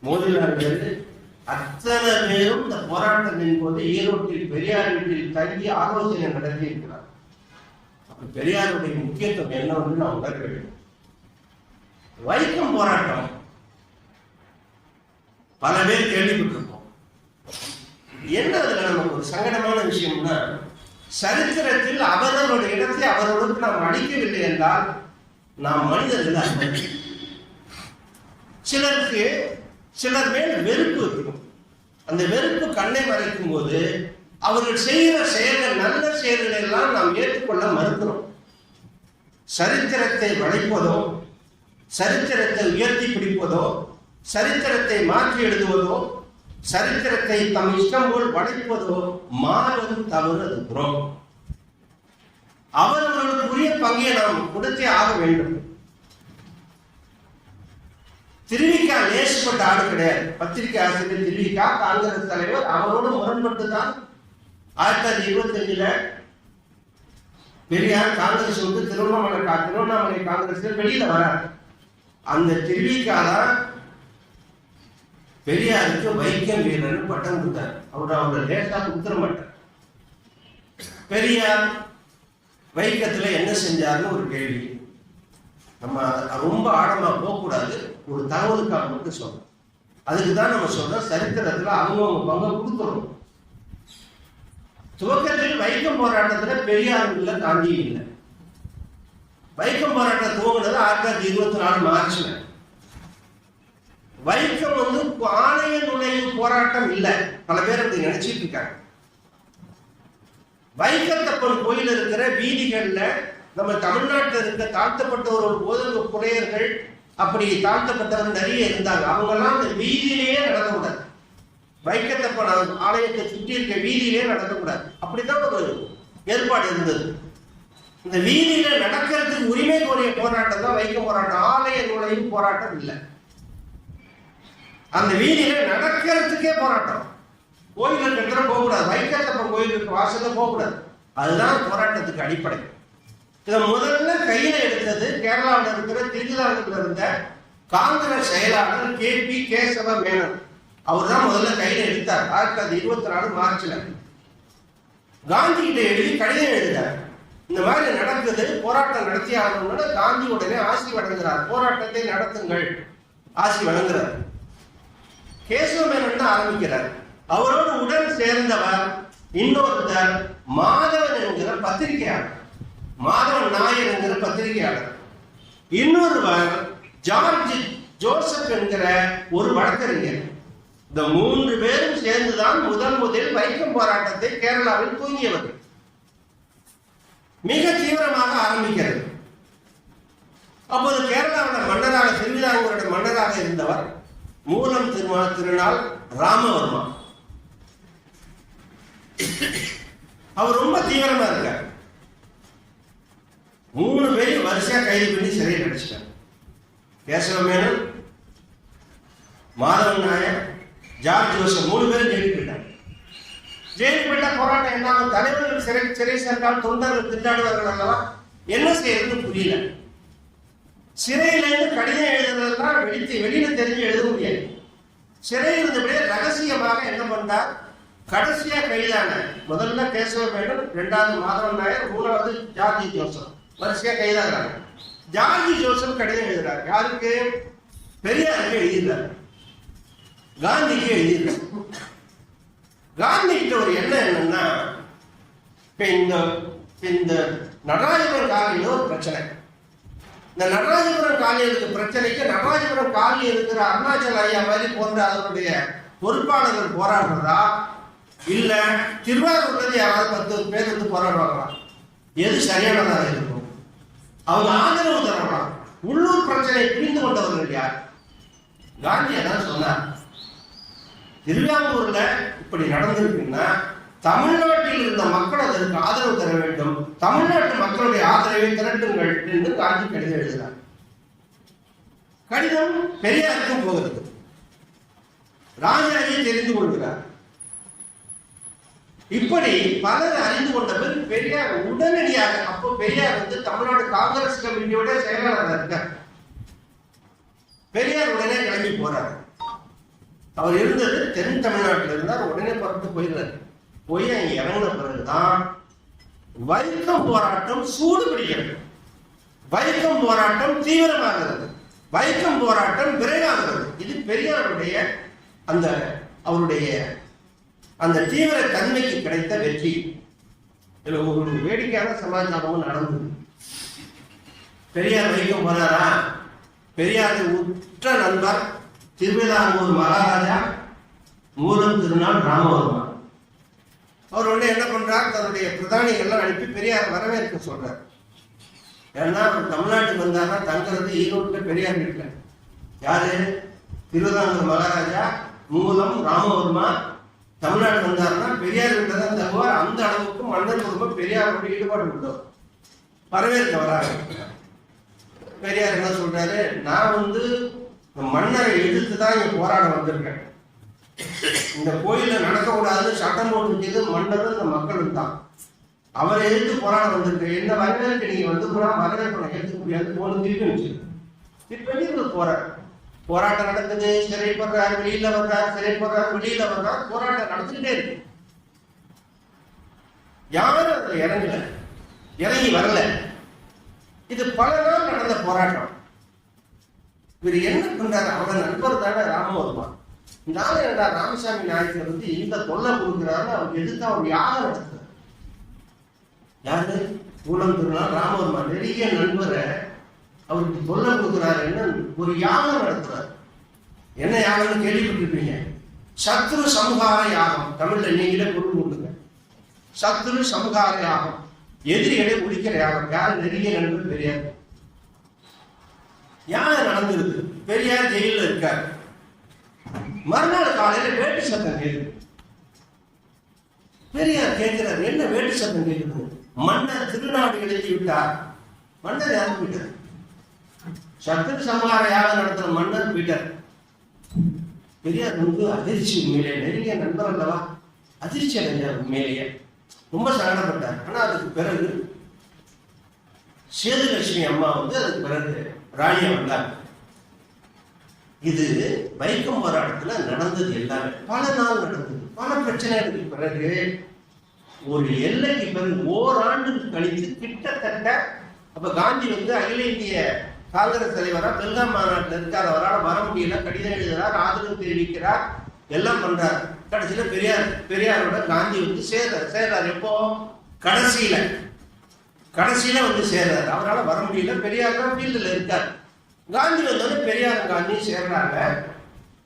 மோதிலால் நேரு, அத்தனை பேரும் இந்த போராட்டத்தின் போது ஈரோட்டில் பெரியார் வீட்டில் தங்கி ஆலோசனை நடத்தி இருக்கிறார். பெரியாருடைய முக்கியத்துவம் என்னவென்று நாம் உணர வேண்டும். வைக்கம் போராட்டம் பல பேர் கேள்விப்பட்டிருப்போம். என்ன அதுல நமக்கு ஒரு சங்கடமான விஷயம்னா, சரித்திரத்தில் அவர்களுடைய இடத்தை அவர்களுக்கு நாம் அளிக்கவில்லை என்றால் நாம் மனிதர்கள் அல்ல. சிலருக்கு சிலர் மேல் வெறுப்பு இருக்கும். அந்த வெறுப்பு கண்ணை மறைக்கும் போது அவர்கள் செய்கிற செயல்கள், நல்ல செயல்களை எல்லாம் நாம் ஏற்றுக்கொள்ள மறுக்கிறோம். சரித்திரத்தை வளைப்பதோ, சரித்திரத்தை உயர்த்தி பிடிப்பதோ, சரித்திரத்தை மாற்றி எழுதுவதோ, சரித்திரத்தை தம் இஷ்டம் போல் வளைப்பதோ மாறுவதும் தவறு, அது துரோகம். அவர்களுக்குரிய பங்கை நாம் கொடுத்தே ஆக வேண்டும். திருவிக்கா நேசப்பட்ட ஆடு கிடையாது. பத்திரிகை ஆசிரியர் திருவிக்கா காங்கிரஸ் தலைவர், அவரோடு முரண்பட்டுதான் 1925 பெரியார் காங்கிரஸ் விட்டு திருவண்ணாமலை காங்கிரஸ் வெளியில வரார். அந்த திருவிக்காதான் பெரியாருக்கு வைக்கம் வீரர் பட்டம் கொடுத்தார். அவர் லேசா கொடுத்துட மாட்டார். பெரியார் வைக்கத்துல என்ன செஞ்சாருன்னு ஒரு கேள்வி. நம்ம ரொம்ப ஆழமா போகக்கூடாது, ஒரு தகவலுக்காக மட்டும் சொல்றோம். அதுக்குதான் நம்ம சொல்றோம், சரித்திரத்துல அவங்கவுங்க பங்கை கொடுத்துரும். துவக்கத்தில் வைக்கம் போராட்டத்துல பெரியார் இல்ல, காந்தி இல்லை. வைக்கம் போராட்டம் துவங்கினது 1924 மார்ச்ல. வைக்கம் ஆணைய நுழைவு போராட்டம் இல்லை. பல பேர் அப்படி நினைச்சிட்டு இருக்காங்க. வைக்கத்தப்பன் கோயில் இருக்கிற வீதிகள்ல நம்ம தமிழ்நாட்டில் இருக்க தாழ்த்தப்பட்டவர்கள், போதக புலையர்கள், அப்படி தாழ்த்தப்பட்டவர்கள் நிறைய இருந்தாங்க. அவங்க எல்லாம் அந்த வீதியிலேயே நடக்கக்கூடாது. வைக்கத்தப்பன் ஆலயத்தை சுற்றி இருக்க வீதியிலே நடக்கக்கூடாது. அப்படித்தான் ஒரு ஏற்பாடு இருந்தது. இந்த வீதியில நடக்கிறதுக்கு உரிமை கோரிய போராட்டம் தான் வைக்கம் போராட்டம். ஆலய நுழைவு போராட்டம் இல்லை. அந்த வீதியில நடக்கிறதுக்கே போராட்டம். கோயில் கட்டுற போகக்கூடாது, வைக்கத்தப்பன் கோயிலுக்கு வாசல்ல போகக்கூடாது. அதுதான் போராட்டத்துக்கு அடிப்படை. இதை முதல்ல கையில எடுத்தது கேரளாவில் இருக்கிற திருவிதாங்கூர்ல இருந்த காங்கிரஸ் செயலாளர் KP கேசவ மேனன். அவர் தான் முதல்ல கையில எடுத்தார். 1924 மார்ச்ல காந்தி கிட்ட எழுதி கடிதம் எழுதினார். இந்த மாதிரி நடக்குது, போராட்டம் நடத்தி ஆகணும்னு. காந்தி உடனே ஆசி வழங்குகிறார், போராட்டத்தை நடத்துங்கள், ஆசி வழங்குகிறார். கேசவ மேனன் தான் ஆரம்பிக்கிறார். அவரோடு உடன் சேர்ந்தவர் இன்னொருத்தர் மாதவன் என்கிற பத்திரிகையாளர், மாதவன் நாயர் என்கிற பத்திரிகையாளர். இன்னொருவர் ஜார்ஜ் ஜோசப் என்கிற ஒரு வழக்கறிஞர். இந்த 3 பேரும் சேர்ந்துதான் முதல் வைக்கம் போராட்டத்தை கேரளாவில் தூங்கியவர்கள். மிக தீவிரமாக ஆரம்பிக்கிறது. அப்போது கேரளாவோட மன்னராக, திருவிதாங்கூரோட மன்னராக இருந்தவர் மூலம் திருநாள் ராமவர்மா. அவர் ரொம்ப தீவிரமா இருக்கார். 3 பேரையும் வரிசையா கைது பண்ணி சிறையில் அடைச்சிட்டார். கேசவ மேனன், மாதவன் நாயர், ஜார்ஜ் ஜோசப் 3 பேரும் ஜெயிலுக்கு போயிட்டாங்க. ஜெயிலுக்கு போயிட்டா போராட்டம் என்ன? தலைவர்கள் சிறை சேர்ந்தால் தொண்டர்கள் திண்டாடுவார்கள் அல்லவா? என்ன செய்யறதுன்னு புரியல. சிறையிலிருந்து கடிதம் எழுதுறதெல்லாம் வெளியில தெரிஞ்சு எழுத முடியாது. சிறையில் இருந்தபடியே ரகசியமாக என்ன பண்றார்? கடைசியா கைதான முதல்ல கேசவ மேனன், 2வது மாதவன் நாயர், 3வது ஜார்ஜ் ஜோசப் வரிசையா கைதாகிறாங்க. ஜார்ஜ் ஜோசப் கடிதம் எழுதுறாரு. யாருக்கு? பெரியாருக்கு எழுதியிருந்தார், காந்திக்கு எழுதியிருந்தார். காந்தி கிட்ட ஒரு எண்ணம் என்னன்னா, இந்த நடராஜபுரம் காலையில் ஒரு பிரச்சனை. இந்த நடராஜபுரம் காலையில் பிரச்சனைக்கு நடராஜபுரம் காலையில் இருக்கிற அருணாச்சல ஐயா மாதிரி போன்ற அதனுடைய பொறுப்பாளர்கள் போராடுறதா, இல்ல திருவாரூர்ல யாராவது 10 பேர் வந்து போராடுவாங்களா? எது சரியானதாக இருக்கும்? அவங்க ஆதரவு தரலாம். உள்ளூர் பிரச்சனை புரிந்து கொண்டவர்கள் யார்? காந்தி அதான் சொன்னார். திருவிதாங்கூர்ல இப்படி நடந்திருக்குன்னா தமிழ்நாட்டில் இருந்த மக்கள் அதற்கு ஆதரவு தர வேண்டும், தமிழ்நாட்டு மக்களுடைய ஆதரவை திரட்டுங்கள் என்று காந்தி கடிதம் எழுதினார். கடிதம் பெரியாருக்கும் போகிறது. ராஜாஜி தெரிந்து கொள்கிறார். இப்படி பலர் அறிந்து கொண்ட பிறகு பெரியார் உடனடியாக, அப்போ பெரியார் வந்து தமிழ்நாடு காங்கிரஸ் கமிட்டியோட செயலாளராக இருக்கார். பெரியார் உடனே கிளம்பி போறார். அவர் இருந்தது தென் தமிழ்நாட்டில் இருந்தார். உடனே புறப்பட்டு போயிடுறாரு. போய் அங்க இறங்கின பிறகுதான் வைக்கம் போராட்டம் சூடு பிடிக்கிறது. வைக்கம் போராட்டம் தீவிரமாகிறது. வைக்கம் போராட்டம் விரைவாகிறது. இது பெரியாருடைய அவருடைய அந்த தீவிர தன்மைக்கு கிடைத்த வெற்றி. ஒரு வேடிக்கையான சமாச்சாரமும் நடந்தது. பெரியார் வைக்கம் போனாரா? பெரியார் உற்ற நண்பர் திருவிதாங்கூர் மகாராஜா மூலம் திருநாள் ராமவர்மா. அவர் உடனே என்ன பண்றார்? தன்னுடைய பிரதானிகள்லாம் அனுப்பி பெரியார் வரவேற்க சொல்றார். ஏன்னா அவர் தமிழ்நாட்டுக்கு வந்தாருன்னா தங்குறது ஈரோட்டில் பெரியார் வீட்டுல. யாரு? திருவிதாங்கூர் மகாராஜா மூலம் ராமவர்மா தமிழ்நாடு வந்தாருன்னா பெரியார் வீட்டுல தான் தங்குவார். அந்த அளவுக்கு மன்னர் குடும்பம் பெரியாரோட ஈடுபாடு உள்ளவர். வரவேற்க வராங்க. பெரியார் என்ன சொல்றாரு? நான் வந்து மன்னரை எதிர்த்து தான் இங்க போராட வந்திருக்கேன். இந்த கோயில நடக்கக்கூடாதுன்னு சட்டம் போட்டுக்கிட்டது மன்னரும் இந்த மக்களும் தான். அவரை எதிர்த்து போராட வந்திருக்கேன். என்ன வரவேற்க நீங்க வந்து வரவேற்பனை ஏற்றுக்க முடியாது, போன திருப்பி போறாரு. போராட்டம் நடக்குது, சிறைப்படுறாரு, வெளியில வர்றாரு, சிறைப்படுறாரு, வெளியில வர்றாரு, போராட்டம் நடந்துகிட்டே இருக்கு. யாரும் அதுல இறங்கி வரல. இது பல நாள் நடந்த போராட்டம். இவர் என்ன பண்றாரு? அவரோட நண்பர் தானே ராமவர்மா. இந்த ஆளு என்ன ராமசாமி நாயக்கர் வந்து இந்த தொல்லை கொடுக்கிறாரு, அவர் எதிர்த்து அவர் யாகம் நடத்துறாரு. யாரு? மூலம் திருநாள் ராமவர்மா நெருங்கிய நண்பரை அவருக்கு தொல்லை கொடுக்கிறாரு. என்ன ஒரு யாகம் நடத்துறாரு. என்ன யாகம்னு கேள்விப்பட்டிருப்பீங்க. சத்ரு சம்ஹார யாகம். தமிழ்ல நீங்களே பொருள் கொடுங்க. சத்ரு சம்ஹார யாகம், எதிரிகளை ஒழிக்கிற யாகம். யார்? நெருங்கிய நண்பர் பெரியார். யார் நடந்திருக்கு? பெரியார் ஜெயில இருக்கார். மறுநாள் காலையில வேட்டு சத்தம் கேட்குது. பெரியார் கேட்கிறார், என்ன வேட்டு சத்தம் கேட்குது? மன்னர் திருநாடு எழுதி விட்டார். மன்னர் யாரும் போயிட்டார். சத்ரு சம்ஹார யாகம் நடத்துற மன்னர் போயிட்டார். பெரியார் வந்து அதிர்ச்சி, உண்மையிலே நெருங்கிய நண்பர் அல்லவா, அதிர்ச்சி அடைஞ்சார், உண்மையிலேயே ரொம்ப சங்கடப்பட்டார். ஆனா அதுக்கு பிறகு சேதுலட்சுமி அம்மா வந்து அதுக்கு பிறகு ராணியா வந்தாங்க. இது வைக்கம் போராட்டத்துல நடந்தது எல்லாமே பல நாள் நடந்தது, பல பிரச்சனைகளுக்கு பிறகு ஒரு எல்லைக்கு பிறகு ஓராண்டுக்கு கழித்து கிட்டத்தட்ட அப்ப காந்தி வந்து அகில இந்திய காங்கிரஸ் தலைவரா பெல்காம் மாநாட்டில் இருக்கார், அவரால் வர முடியல, கடிதம் எழுதுறார், ஆதரவு தெரிவிக்கிறார், எல்லாம் பண்றார். கடைசியில பெரியாரோட காந்தி வந்து சேர்றார். எப்போ கடைசியில வந்து சேர்றாரு. அவரால் வர முடியல, பெரியார் தான் ஃபீல்டில் இருக்கார். காந்தி வந்தோட பெரியார் காந்தி சேர்றாங்க.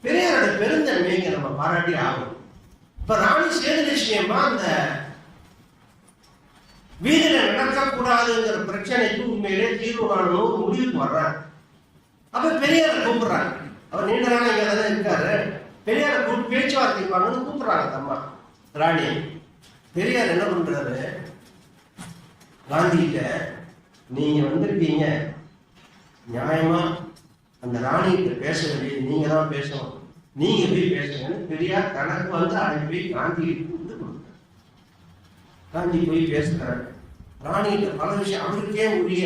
பெரியாரோட பெருந்தன்மையை நம்ம பாராட்டி ஆகும். இப்ப ராணி சேதுலட்சுமி அம்மா அந்த வீதியில நடக்கக்கூடாதுங்கிற பிரச்சனைக்கு உண்மையிலே தீர்வு காணணும் ஒரு முடிவுக்கு வர்றாங்க. அப்ப பெரியாரை கூப்பிடுறாங்க. அவர் நீண்ட நாள் இங்க தானே இருக்காரு, பெரியாரை கூப்பிட்டு பேச்சுவார்த்தைக்கு வாங்கன்னு கூப்பிடுறாங்க தம்மா ராணி. பெரியார் என்ன பண்றாரு, காந்தி கிட்ட நீங்க வந்திருக்கீங்க, நியாயமா அந்த ராணி கிட்ட பேச வேண்டியது நீங்க தான் பேசணும், நீங்க போய் பேசுங்கன்னு பெரியார் தனக்கு வந்து அனுப்பி காந்தி காந்தி போய் பேசுறாரு. ராணிகிட்ட பல விஷயம் அவருக்கே உரிய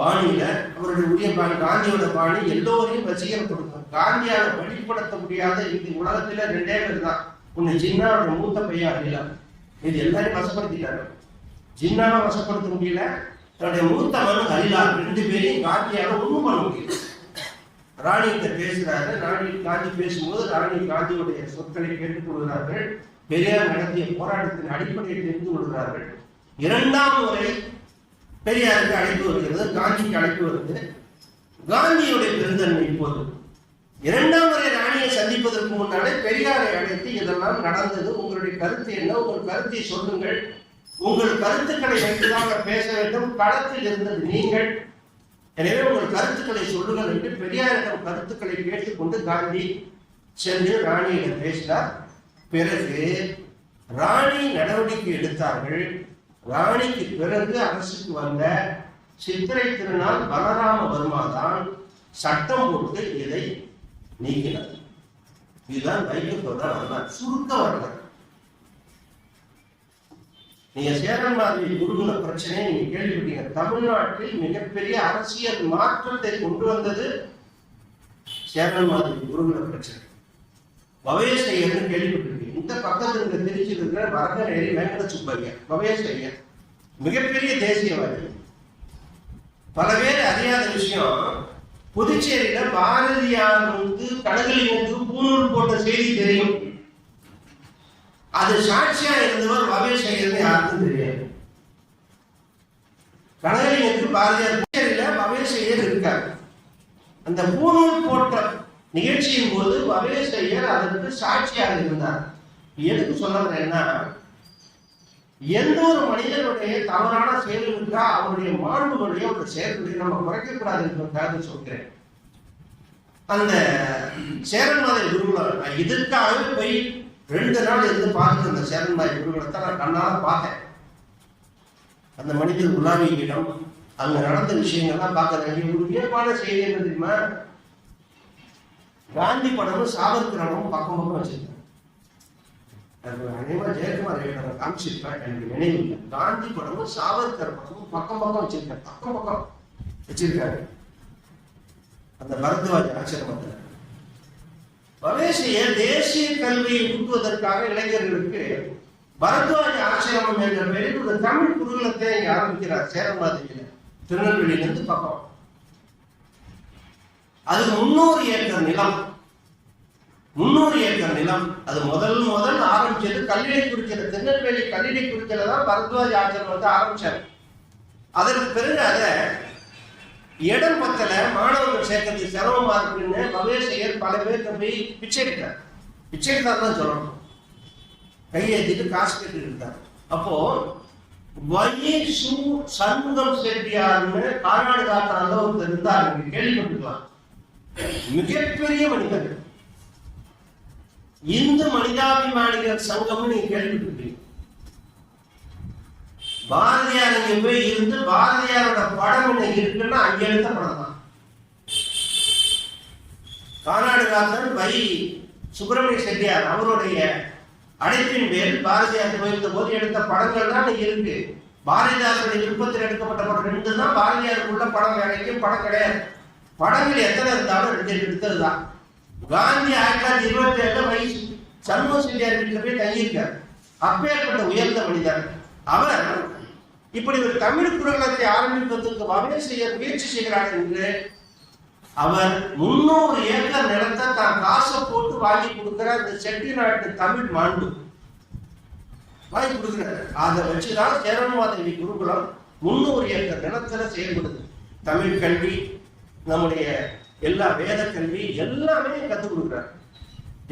பாணியில, அவருடைய உரிய பாணி, காந்தியோட பாணி எல்லோரையும் வசீகரப்படுத்தும். காந்தியால வெளிப்படுத்த முடியாத இந்த உலகத்துல 2 பேர் தான். ஒண்ணு ஜின்னா, மூத்த பையன் அகிலா. இது எல்லாரையும் வசப்படுத்திட்டாரு. ஜின்னாவை வசப்படுத்த முடியல, தன்னுடைய மூத்த மகன் அகிலா 2 பேரையும் காந்தியால ஒண்ணும் பண்ண முடியல. ராணிகிட்ட பேசுறாரு. காந்தி பேசும்போது ராணி காந்தியுடைய சொற்களை கேட்டுக் கொள்கிறார்கள். பெரியார் நடத்திய போராட்டத்தின் அடிப்படையை தெரிந்து கொள்கிறார்கள். 2ஆம் முறை பெரியாருக்கு அழைப்பு வருகிறது, காந்திக்கு அழைப்பு வருகிறது. காந்தியுடைய பெருந்தன்மை இப்போது 2ஆம் முறை ராணியை சந்திப்பதற்கு முன்னாலே பெரியாரை அழைத்து இதெல்லாம் நடந்தது, உங்களுடைய கருத்து என்ன, உங்கள் கருத்தை சொல்லுங்கள், உங்கள் கருத்துக்களை வைத்துதான் பேச வேண்டும், களத்தில் இருந்தது நீங்கள், எனவே உங்கள் கருத்துக்களை சொல்லுங்கள் என்று பெரியாரிடம் கருத்துக்களை கேட்டுக்கொண்டு காந்தி சென்று ராணியிடம் பேசினார். பிறகு ராணி நடவடிக்கை எடுத்தார்கள். ராணிக்கு பிறகு அரசுக்கு வந்த சித்திரை திருநாள் பலராமவர்மா தான் சட்டம் போட்டு இதை நீக்கினார். இதுதான் வைக்கப்பட்ட வரலாறு, சுருக்க வரலாறு. நீங்க சேரன்மாதேவி குருகுல பிரச்சனையை நீங்க கேள்விப்பட்டீங்க. தமிழ்நாட்டில் மிகப்பெரிய அரசியல் மாற்றத்தை கொண்டு வந்தது சேரன்மாதேவி குருகுல பிரச்சனை. பவேசையர்னு கேள்விப்பட்டிருக்கீங்க. இந்த பக்கத்தில் இருக்க திருச்சியில் இருக்கிற வரகநேரி வெங்கட சுப்பையா பவேசையர் மிகப்பெரிய தேசியவாதி. பல பேர் அறியாத விஷயம், புதுச்சேரியில பாரதியார் வந்து கடலில் வந்து பூணூல் போட்ட செய்தி தெரியும். அது சாட்சியா இருந்தவர் பவேசையர்னு யாருக்கும் தெரியாது. கடலில் வந்து பாரதியார் புதுச்சேரியில பவேசையர் இருக்கார். அந்த பூணூல் போட்ட நிகழ்ச்சியின் போது பவேசையர் அதற்கு சாட்சியாக இருந்தார். எதுக்கு சொல்றேன்னா, எந்த ஒரு மனிதனுடைய தவறான செயல்களுக்கா அவருடைய மாண்புகளுடைய ஒரு செயல்களை நம்ம குறைக்கக்கூடாது என்பதற்காக சொல்கிறேன். அந்த சேரன்மாதேவி குருகுலம் இதற்காகவே போய் 2 நாள் இருந்து பார்த்து அந்த சேரன்மாதேவி குருகுலத்தை நான் கண்ணால பார்த்தேன். அந்த மனிதர் உலாவியிடம் அங்க நடந்த விஷயங்கள்லாம் பார்க்க வேண்டிய ஒரு வியப்பான செய்தி என்ன தெரியுமா, காந்தி படமும் சாவர்கரும் பக்கம் பக்கம் வச்சிருக்கேன். அநேகமா ஜெயக்குமார் காமிச்சிருப்பேன், எனக்கு நினைவு இல்லை. காந்தி படமும் சாவர்கர் படமும் பக்கம் பக்கம் வச்சிருக்கேன், பக்கம் பக்கம் வச்சிருக்காரு அந்த பரத்வாஜ் ஆசிரமத்தில். பவேசைய தேசிய கல்வியை ஊட்டுவதற்காக இளைஞர்களுக்கு பரத்வாஜ் ஆசிரமம் என்ற பெயரில் ஒரு தமிழ் குருகுலத்தை இங்க ஆரம்பிக்கிறார் சேரன்மாதேவியில, திருநெல்வேலியிலிருந்து பக்கம். அது 300 ஏக்கர் நிலம், 300 ஏக்கர் நிலம். அது முதல் ஆரம்பிச்சது கல்லிடைக்குறிச்சியில, திருநெல்வேலி கல்லிடைக்குறிச்சியில தான் பரத்வாஜ் ஆசிரமத்தை ஆரம்பிச்சாரு. அதற்கு பிறகு அதை இடம் பத்தல, மாணவர்கள் சேர்க்கறதுக்கு சிரமமா இருக்குன்னு பவேசையர் பல பேர்கிட்ட போய் பிச்சை எடுத்தார். பிச்சை எடுத்தார் தான் சொல்லணும், கையெழுத்திட்டு காசு கேட்டு இருந்தார். அப்போ சண்முகம் செட்டியார்னு கானாடு காத்தால ஒருத்தர் இருந்தார், கேள்விப்பட்டிருக்கலாம். மிகப்பெரிய மனிதர், இந்து மனிதாபிமானிகள் சங்கம் நீங்க கேள்விப்பட்டிருக்கீங்க. பாரதியார் இங்க போய் இருந்து பாரதியாரோட படம் என்ன இருக்குன்னா அங்க எடுத்த படம் தான். கானாடு காத்தன் சுப்பிரமணிய செட்டியார் அவருடைய அழைப்பின் பேர் பாரதியார் போயிருந்த போது எடுத்த படங்கள் தான் இருக்கு. பாரதிதாசனுடைய விருப்பத்தில் எடுக்கப்பட்ட படம் 2 தான். பாரதியாருக்குள்ள படம் வேற எங்கேயும் படம் கிடையாது. படங்கள் எத்தனை இருந்தாலும் 2 எடுத்தது தான். காந்தி 1927 வயசு சண்முக செட்டியார் வீட்டில் போய் தங்கியிருக்கார். அப்பேற்பட்ட உயர்ந்த மனிதர் அவர். இப்படி ஒரு தமிழ் குரலத்தை ஆரம்பிப்பதற்கு வகை செய்ய முயற்சி செய்கிறார் என்று அவர் 300 ஏக்கர் நிலத்தை தான் காசை போட்டு வாங்கி கொடுக்கிறார். இந்த செட்டிநாட்டு தமிழ் மாண்பு வாங்கி கொடுக்கிறார். அதை வச்சுதான் சேரன்மாதேவி குருகுலம் 300 ஏக்கர் நிலத்துல செயல்படுது. தமிழ் கல்வி, நம்முடைய எல்லா வேத கல்வி எல்லாமே கற்றுக் கொடுக்குறார்.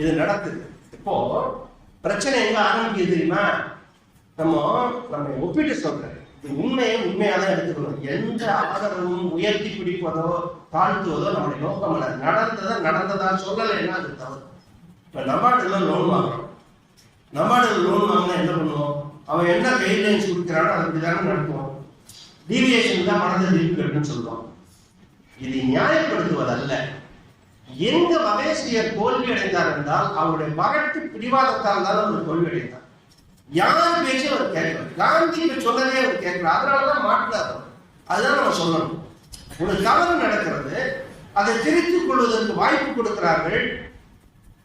இது நடக்குது. இப்போ பிரச்சனை எங்க ஆரம்பிக்குது தெரியுமா? நம்ம ஒப்பிட்டு சொல்றேன். உண்மையை உண்மையாக தான் எடுத்துக்கணும். எந்த ஆதரவும் உயர்த்தி பிடிப்பதோ தாழ்த்துவதோ நம்முடைய நோக்கம் அல்ல. நடந்ததா சொல்லலைன்னா அது தவறு. இப்ப நபார்டுல லோன் வாங்குறோம். நபார்டுல லோன் வாங்கினா என்ன பண்ணுவோம்? அவன் என்ன கைட்லைன்ஸ் கொடுக்கிறானோ அதுக்குதானே நடத்துவோம். டீவியேஷன் தான் பணத்தை திருப்பி கட்டுன்னு சொல்லுவோம். இதை நியாயப்படுத்துவதல்ல. எங்க வவேசியர் தோல்வி அடைந்தார் என்றால் அவருடைய வரட்டு பிடிவாதத்தால் தான் அவர் தோல்வி அடைந்தார். யார் பேச்சு அவர் கேட்கல. காந்தி சொன்னதே அவர் கேட்கல. அதனாலதான் மாற்றார். அதுதான் நம்ம சொல்லணும். ஒரு தவறு நடக்கிறது, அதை திருத்திக் கொள்வதற்கு வாய்ப்பு கொடுக்கிறார்கள்.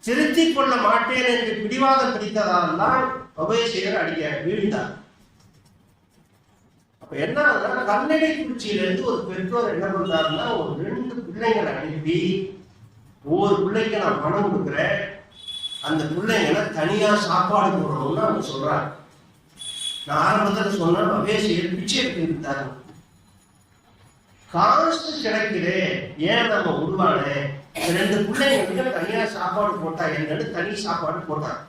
திருத்திக் கொள்ள மாட்டேன் என்று பிடிவாதம் பிடித்ததால் தான் வவேசியர் அடிக்க வீழ்ந்தார். அப்ப என்ன கல்லடைக்குறிச்சியிலிருந்து ஒரு பெற்றோர் என்ன பண்றாருன்னா, ஒரு 2 பிள்ளைங்களை அனுப்பி ஒவ்வொரு பிள்ளைக்கு நான் பணம் கொடுக்குறேன், அந்த பிள்ளைங்களை தனியா சாப்பாடு போடணும்னு அவங்க சொல்றாங்க. நான் ஆரம்பத்தில் சொன்ன வவேசியர் பிச்சை எடுத்துட்டாரு. காசு கிடைக்குது, ஏன் நம்ம உருவானே 2 பிள்ளைங்களுக்கு தனியா சாப்பாடு போட்டா என்னன்னு தனி சாப்பாடு போட்டாங்க.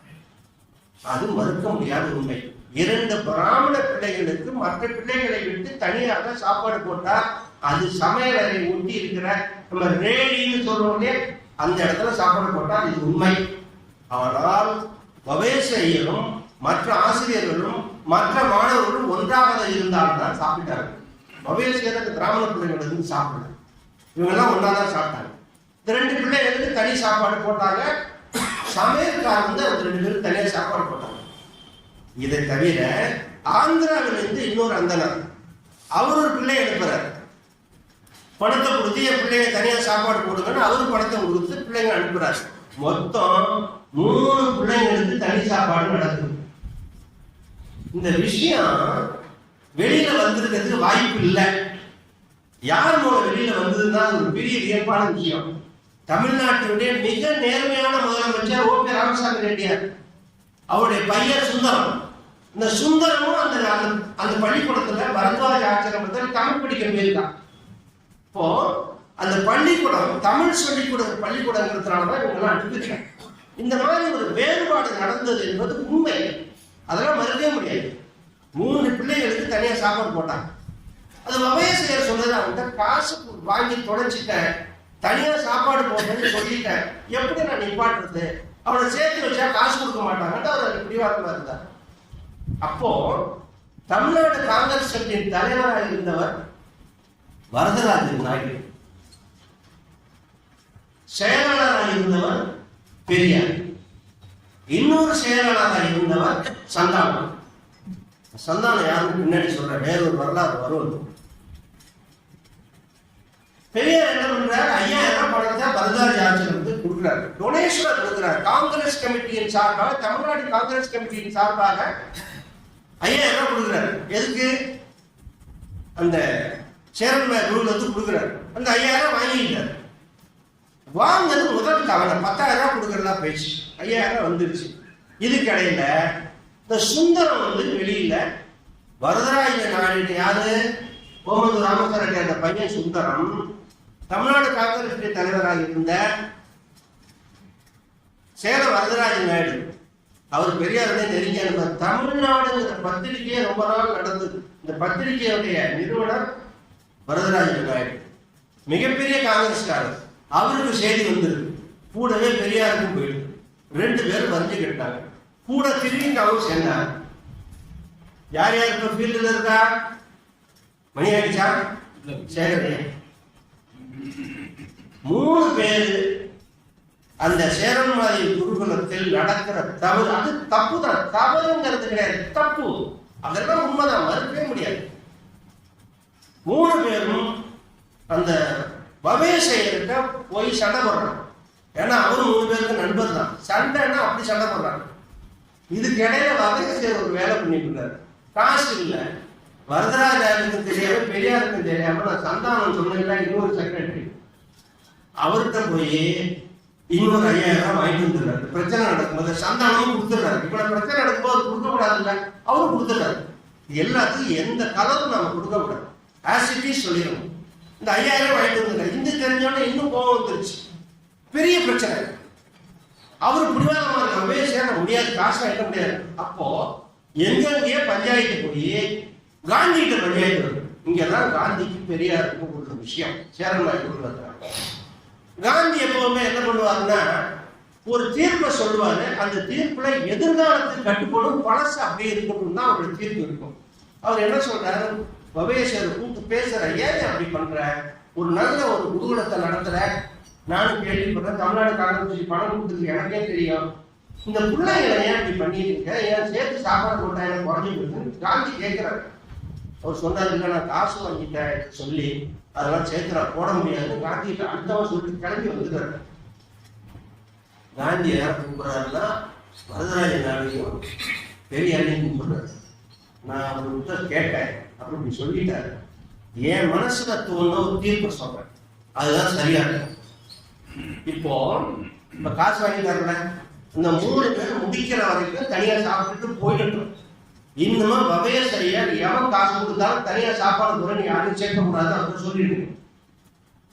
அது மறுக்க முடியாத உண்மை. 2 பிராமண பிள்ளைகளுக்கு மற்ற பிள்ளைகளை விட்டு தனியாக சாப்பாடு போட்டா அது சமையலறை ஒட்டி இருக்கிற நம்ம ரேடின்னு சொல்றோம், அந்த இடத்துல சாப்பாடு போட்டா இது உண்மை. ஆனால் வவேசியரும் மற்ற ஆசிரியர்களும் மற்ற மாணவர்களும் ஒன்றாக இருந்தால்தான் சாப்பிட்டார்கள். வவேசியர் அந்த பிராமண பிள்ளைகள் இருந்து சாப்பிடல, இவங்கெல்லாம் ஒன்றாதான் சாப்பிட்டாங்க. இந்த 2 பிள்ளைகளுக்கு தனி சாப்பாடு போட்டாங்க. சமையல்காரர் வந்து அந்த 2 பேரும் தனியா சாப்பாடு போட்டாங்க. இதை தவிர ஆந்திராவிலிருந்து இன்னொரு அந்தனர் அவர் ஒரு பிள்ளை அனுப்புறாரு. பணத்தை கொடுத்து என் பிள்ளைங்க தனியா சாப்பாடு போடுங்கன்னு அவரு பணத்தை கொடுத்து பிள்ளைங்க அனுப்புறாரு. மொத்தம் 3 பிள்ளைங்களுக்கு தனி சாப்பாடு நடக்குது. இந்த விஷயம் வெளியில வந்திருக்கிறதுக்கு வாய்ப்பு இல்லை. யார் மூலம் வெளியில வந்ததுன்னா ஒரு பெரிய வியப்பான விஷயம். தமிழ்நாட்டினுடைய மிக நேர்மையான முதலமைச்சர் ஓ பி ராமசாமி ரெட்டியார், அவருடைய பையன் சுந்தரம். இந்த சுந்தரமும் அந்த பள்ளிக்கூடத்துல பரத்வாஜ ஆசிரமத்தில் தமிழ் படிக்க போயிருக்கான். இப்போ அந்த பள்ளிக்கூடம் தமிழ் சொல்லிக்கூட பள்ளிக்கூடங்கிறதுனாலதான் இவங்கெல்லாம் அனுப்பியிருக்காங்க. இந்த மாதிரி ஒரு வேறுபாடு நடந்தது என்பது உண்மை. அதெல்லாம் மறுக்கவே முடியாது. 3 பிள்ளைகளுக்கு தனியா சாப்பாடு போட்டாங்க. அது வவேசியர் சொன்னது, அவன்கிட்ட காசு வாங்கி தொலைச்சிட்டேன், தனியா சாப்பாடு போட்டேன்னு சொல்லிட்டேன், எப்படி நான் நிப்பாட்டுறது? அவனை சேர்த்து வச்சா காசு கொடுக்க மாட்டாங்கன்னு அவர் பிடிவாதமா இருந்தார். அப்போ தமிழ்நாடு காங்கிரஸ் கட்சியின் தலைவராக இருந்தவர் வரதராஜன் நாயுடு, செயலாளராக இருந்தவர் பெரியார், இன்னொரு செயலாளராக இருந்தவர் சந்தானம். சந்தானம் யாரும் பின்னாடி சொல்ற வேறொரு வரலாறு வரும். பெரியார் என்ன பண்றாரு? 5000 பணத்தை பரதாஜ் ஆசிரமத்துக்கு கொடுக்குறாரு, டொனேஷன் கொடுக்குறாரு. காங்கிரஸ் கமிட்டியின் சார்பாக, தமிழ்நாடு காங்கிரஸ் கமிட்டியின் சார்பாக 5000 கொடுக்குறாரு. எதுக்கு? அந்த சேரன்ம குழுவிலிருந்து கொடுக்குறாரு. அந்த 5000 வாங்கிட்டார். வாங்கினது முதல் தவணை 10000 கொடுக்கறதா போயிடுச்சு. 5000 வந்துருச்சு. இதுக்கடையில இந்த சுந்தரம் வந்து வெளியில வரதராஜ நாயுடு யாரு? கோமந்தூர் ராமசாமி அந்த பையன் சுந்தரம் தமிழ்நாடு காங்கிரஸ் தலைவராக இருந்த சேலம் வரதராஜ நாயுடு, அவர் பெரியாருடைய நெருங்கிய தமிழ்நாடுங்கிற பத்திரிகையே ரொம்ப நாள் நடந்தது. இந்த பத்திரிகையுடைய நிறுவனர் வரதராஜ நாயுடு மிகப்பெரிய காங்கிரஸ்காரர். அவருக்கு செய்தி வந்திருக்கு, கூடவே பெரியாருக்கும் போயிடுது. 2 பேரும் வந்து கேட்டாங்க. கூட திரும்பி அவங்க சேர்ந்தாங்க. யார் யார் இப்ப ஃபீல்டில் இருக்கா? மணி ஆயிடுச்சா? சரி, 3 பேர் அந்த சேரன்மாரி குருகுலத்தில் நடக்கிற தவறு, அது தப்பு தான், தவறுங்கிறது கிடையாது, தப்பு, அதெல்லாம் உண்மைதான், மறுக்கவே முடியாது. 3 பேரும் அந்த பவேசையர்கிட்ட போய் சண்டை போடுறாங்க. ஏன்னா அவரும் 3 பேருக்கு நண்பர் தான். சண்டைன்னா அப்படி சண்டை போடுறாங்க. இதுக்கு இடையில வவேசையர் ஒரு வேலை பண்ணிட்டு இருந்தாரு. காசு இல்லை, வரதராஜாவுக்கும் தெரியாம பெரியாருக்கும் தெரியாம நான் சந்தானம் சொன்னேன் இன்னொரு செக்ரட்டரி அவர்கிட்ட போய் இன்னொரு 5000 வாங்கிட்டு வந்துடுறாரு. பிரச்சனை நடக்கும்போது சந்தானமும் கொடுத்துடுறாரு. இப்ப பிரச்சனை நடக்கும்போது கொடுக்க கூடாதுல்ல, அவரும் கொடுத்துடுறாரு. எல்லாத்துக்கும் எந்த கலரும் நம்ம கொடுக்க கூடாது, ஆசிட்டி சொல்லிடணும். இந்த 5000 வாங்கிட்டு வந்துடுறாரு. இந்த தெரிஞ்சோடனே இன்னும் கோபம் வந்துருச்சு, பெரிய பிரச்சனை. அவரு பிடிவாதமா இருக்கவே சேர முடியாது, காசு வாங்கிக்க முடியாது. அப்போ எங்கெங்கே பஞ்சாயத்து போய் காந்திகிட்ட பஞ்சாயத்து வருது. இங்கெல்லாம் காந்திக்கு பெரியாருக்கும் ஒரு விஷயம் சேரன்மாரி கொண்டு வந்தாங்க. காந்தி எப்பவுமே என்ன பண்ணுவாருன்னா ஒரு தீர்ப்பை சொல்லுவாரு. அந்த தீர்ப்புல எதிர்காலத்துக்கு கட்டுப்படும், பழசு அப்படியே இருக்கணும் தான் அவருடைய தீர்ப்பு இருக்கும். அவர் என்ன சொல்றாரு, பவேசர் கூப்பிட்டு பேசுற, ஏன் அப்படி பண்ற, ஒரு நல்ல ஒரு குருகுலத்தை நடத்துற, நானும் கேள்விப்படுறேன், தமிழ்நாடு காங்கிரஸ் பணம் கொடுத்தது எனக்கே தெரியும், இந்த பிள்ளைங்களை ஏன் இப்படி பண்ணிட்டு இருக்க, ஏன் சேர்த்து சாப்பாடு போட்டா எனக்கு குறைஞ்சி போயிருக்கு காந்தி கேட்கிறாரு. அவர் சொன்னாரு, இல்லை நான் காசு வாங்கிட்டேன் சொல்லி அதெல்லாம் சேர்த்து நான் போட முடியாது. காந்தி அடுத்தவன் சொல்லிட்டு கிளம்பி வந்துட்டாரு. காந்தி யாரை கூப்பிடுறாருன்னா வரதராஜ நாளையும் பெரியாரையும் கூப்பிடுறாரு. நான் அவர்கிட்ட கேட்டேன், அப்படி சொல்லிட்டாரு. என் மனசுல தோணுன ஒரு தீர்ப்பு சொல்றேன், அதுதான் சரியா இருக்கு. இப்போ இப்ப காசு வாங்கி தரல, இந்த 3 பேர் முடிக்கிற வரைக்கும் தனியா சாப்பிட்டுட்டு போயிட்டு, இன்னுமா பவேசையர் எவன் காசு கொடுத்தாலும் தனியா சாப்பாடு துறை யாரும் சேர்க்க கூடாது அப்படின்னு சொல்லிடுங்க.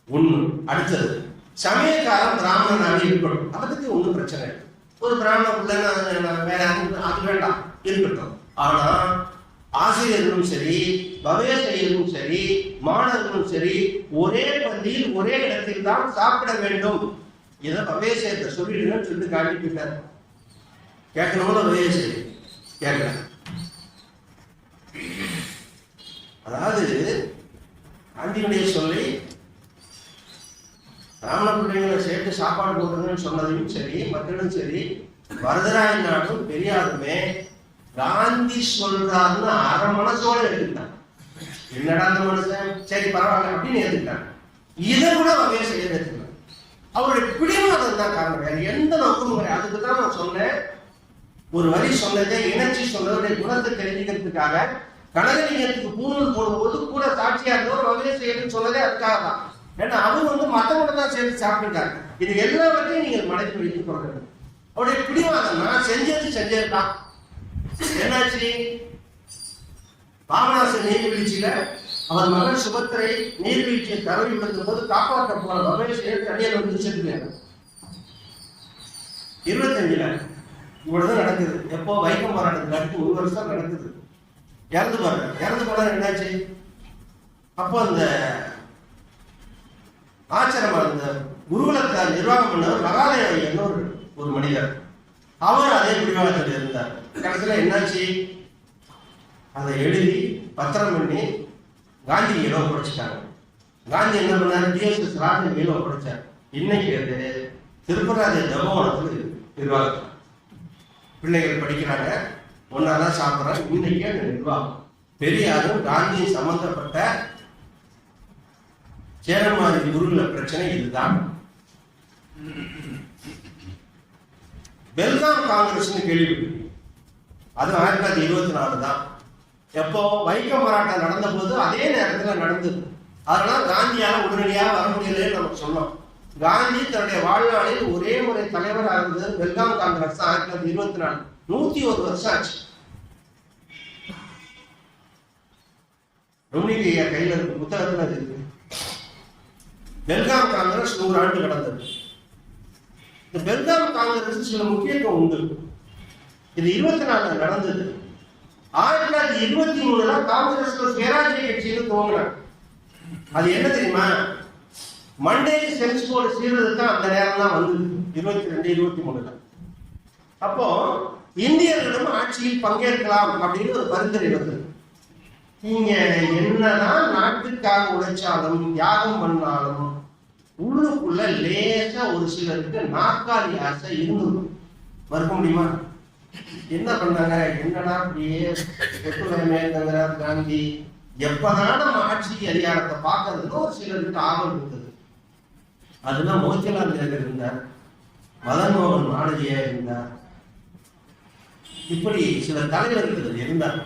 ஒண்ணு. அடுத்தது, சமயக்காரன் பிராமணனாக இருக்கணும், அதை பத்தி ஒன்றும் பிரச்சனை இல்லை. ஒரு பிராமண பிள்ளை வேற அது வேண்டாம், இருக்கட்டும். ஆனா ஆசிரியர்களும் சரி, பவேசையரும் சரி, மாணவர்களும் சரி, ஒரே பள்ளியில் ஒரே இடத்தில் தான் சாப்பிட வேண்டும். இதை பவேசையத்தை சொல்லிடுன்னு சொல்லிட்டு காட்டிட்டார். கேட்கணும்னு பவேசையர் கேட்கல. அதாவது காந்தியுடைய சொல்லி பிராமண பிள்ளைங்களை சேர்த்து சாப்பாடு போடுறதுன்னு சொன்னதையும் சரி, மக்களும் சரி, வரதராஜ நாடும் பெரியாருமே காந்தி சொல்றாருன்னு அரை மனசோட எடுத்துட்டாங்க. என்னடா அந்த மனுஷன், சரி பரவாயில்ல அப்படின்னு எடுத்துட்டாங்க. இதை கூட வகையை செய்ய எடுத்துட்டாங்க. அவருடைய பிடிவாதம் தான் காரணம், வேற எந்த நோக்கமும் கிடையாது. அதுக்கு தான் நான் சொன்னேன், ஒரு வரி சொன்னதை இணைச்சி சொன்னதுடைய குணத்தை தெரிஞ்சுக்கிறதுக்காக கனகலிங்கத்துக்கு பூணூல் போடும்போது கூட சாட்சியா இருந்தவர் வகையை செய்யணும்னு சொன்னதே அதுக்காக தான். ஏன்னா அவர் மத்தவங்க தான் சேர்த்து சாப்பிட்டுருக்காங்க. இது எல்லாவற்றையும் நீங்கள் மடக்கி வைத்துக் கொள்றது. அவருடைய பிடிவாதம், நான் செஞ்சதுதான். என்னாச்சு, பாபநாச நீர்வீழ்ச்சியில அவர் மகள் சுபத்திரை நீர்வீழ்ச்சியை தவறி விழுந்த போது காப்பாற்ற போன வகையை தனியார் வந்து செத்துட்டாங்க. 25ல இவ்வளவுதான் நடக்குது. எப்போ வைக்கம் போராட்டத்துக்கு அடுத்து 1 வருஷம் நடக்குது. இறந்து போன என்னாச்சு, அப்போ அந்த ஆச்சரமா அந்த குருகுலத்தை நிர்வாகம் பண்ணவர் மகாலய ஐயர் ஒரு மனிதர், அவர் அதே பிடிவாதத்தில் இருந்தார். கடைசியில் என்னாச்சு, அதை எழுதி பத்திரம் பண்ணி காந்தி கையில ஒப்படைச்சிட்டாங்க. காந்தி என்ன பண்ணாரு, டிஎஸ்எஸ் ராஜன் கையில ஒப்படைச்சார். இன்னைக்கு அது திருப்பராஜ ஜபவனத்தில் நிர்வாகம், பிள்ளைகள் படிக்கிறாங்க, ஒன்னாதான் சாப்பிட்றாங்க. இன்னைக்கு அந்த நிர்வாகம் பெரியாரும் காந்தியும் சம்பந்தப்பட்ட சேரன்மாரி குருகுல பிரச்சனை இதுதான். பெல்காம் காங்கிரஸ் கேள்விப்பட்டீங்க, அது 1924 தான். எப்போ வைக்கம் போராட்டம் நடந்த போது அதே நேரத்தில் நடந்தது. அதனால காந்தியால உடனடியாக வர முடியலன்னு நமக்கு சொன்னோம். காந்தி தன்னுடைய வாழ்நாளில் ஒரே முறை தலைவராக இருந்தது பெல்காம் காங்கிரஸ் தான். 1924, 101 வருஷம் ஆச்சு. ருமினிகை கையில் இருக்கு, புத்தகத்துல இருக்கு. பெல்காம் காங்கிரஸ் 100 ஆண்டு கடந்தது. இந்த பெல்காம் காங்கிரஸ் சில முக்கியத்துவம் உண்டு. இது 24 நடந்தது. 1923 காங்கிரஸ் சுயராஜ்ய கட்சியில துவங்கினாங்க. அது என்ன தெரியுமா, மண்டேக்கு சென்ஸ் போர்டு சீர்திருத்தம் அந்த நேரம் தான் வந்தது, 22, 23. அப்போ இந்தியர்களிடம் ஆட்சியில் பங்கேற்கலாம் அப்படின்னு ஒரு பரிந்துரை வந்தது. நீங்க என்னதான் நாட்டுக்காக உழைச்சாலும் தியாகம் பண்ணாலும் உள்ளுக்குள்ள லேசா ஒரு சிலருக்கு நாற்காலி ஆசை இருந்தது. மறுக்க முடியுமா? என்ன பண்ணாங்க? என்னடா அப்படியே ஒத்துழைமை காந்தி எப்பதான் நம்ம ஆட்சி அதிகாரத்தை பார்க்கறதுன்னு ஒரு சிலருக்கு ஆர்வம் இருந்தது. அதுதான் மோதிலால் நேரு இருந்தார், மதன் மோகன் மாளவியா இருந்தார், இப்படி சில தலைவர்கள் இருந்தார்.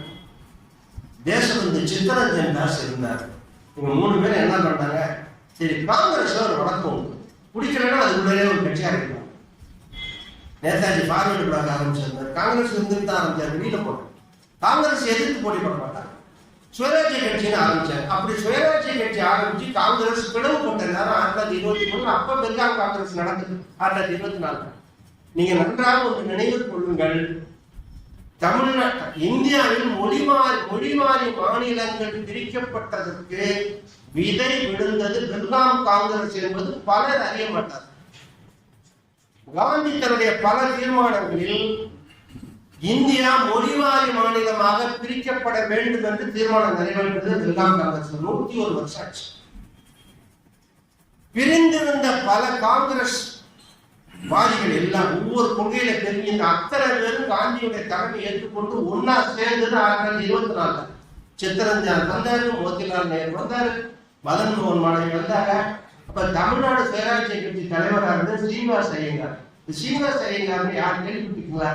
தேசபந்து சித்தரஞ்சன் தாஸ் இருந்தார். இவங்க 3 பேரும் என்ன பண்ணாங்க? சரி, காங்கிரஸ்ல ஒரு வழக்கம் உண்டு, பிடிக்கலன்னா அதுக்குள்ளே ஒரு கட்சியா இருக்கலாம். நேதாஜி பார்வர்டு பிளாக் ஆரம்பிச்சிருந்தார், காங்கிரஸ் இருந்துட்டு தான் ஆரம்பிச்சார், வெளியில போனார். காங்கிரஸ் எதிர்த்து போட்டி போட மாட்டார், சுயராஜ்ய கட்சின்னு ஆரம்பிச்சார். அப்படி சுயராஜ்ய கட்சி ஆரம்பிச்சு காங்கிரஸ் பிளவுபட்ட நேரம் 1923. அப்ப பெருங்காம் காங்கிரஸ் நடந்தது 1924. நீங்க நன்றாக ஒரு நினைவில் கொள்ளுங்கள், இந்தியாவில் மொழி மாறி மாநிலங்கள் பிரிக்கப்பட்டதற்கு விதை விழுந்தது பெருங்காம் காங்கிரஸ் என்பது பலர் அறிய மாட்டார். காந்தி தன்னுடைய பல தீர்மானங்களில் இந்தியா மொழிவாரி மாநிலமாக பிரிக்கப்பட வேண்டும் என்று தீர்மானம் நிறைவேற்றது பெருங்காம் காங்கிரஸ். 101 வருஷம் ஆச்சு. பிரிந்திருந்த பல காங்கிரஸ் வாதிகள் எல்லாம் ஒவ்வொரு கொள்கையில தெரிஞ்ச அத்தனை பேரும் காந்தியுடைய தலைமை ஏற்றுக்கொண்டு ஒன்னா சேர்ந்தது 1924. சித்தரஞ்சன் வந்தாரு, மோதிலால் நேரு வந்தாரு, மதன் மோகன் மாளவியா வந்தாங்க. அப்ப தமிழ்நாடு சுயராஜ்ய கட்சி தலைவராக இருந்த ஸ்ரீனிவாச ஐயங்கார். ஸ்ரீனிவாச ஐயங்கார் யார் கேள்விப்பட்டீங்களா?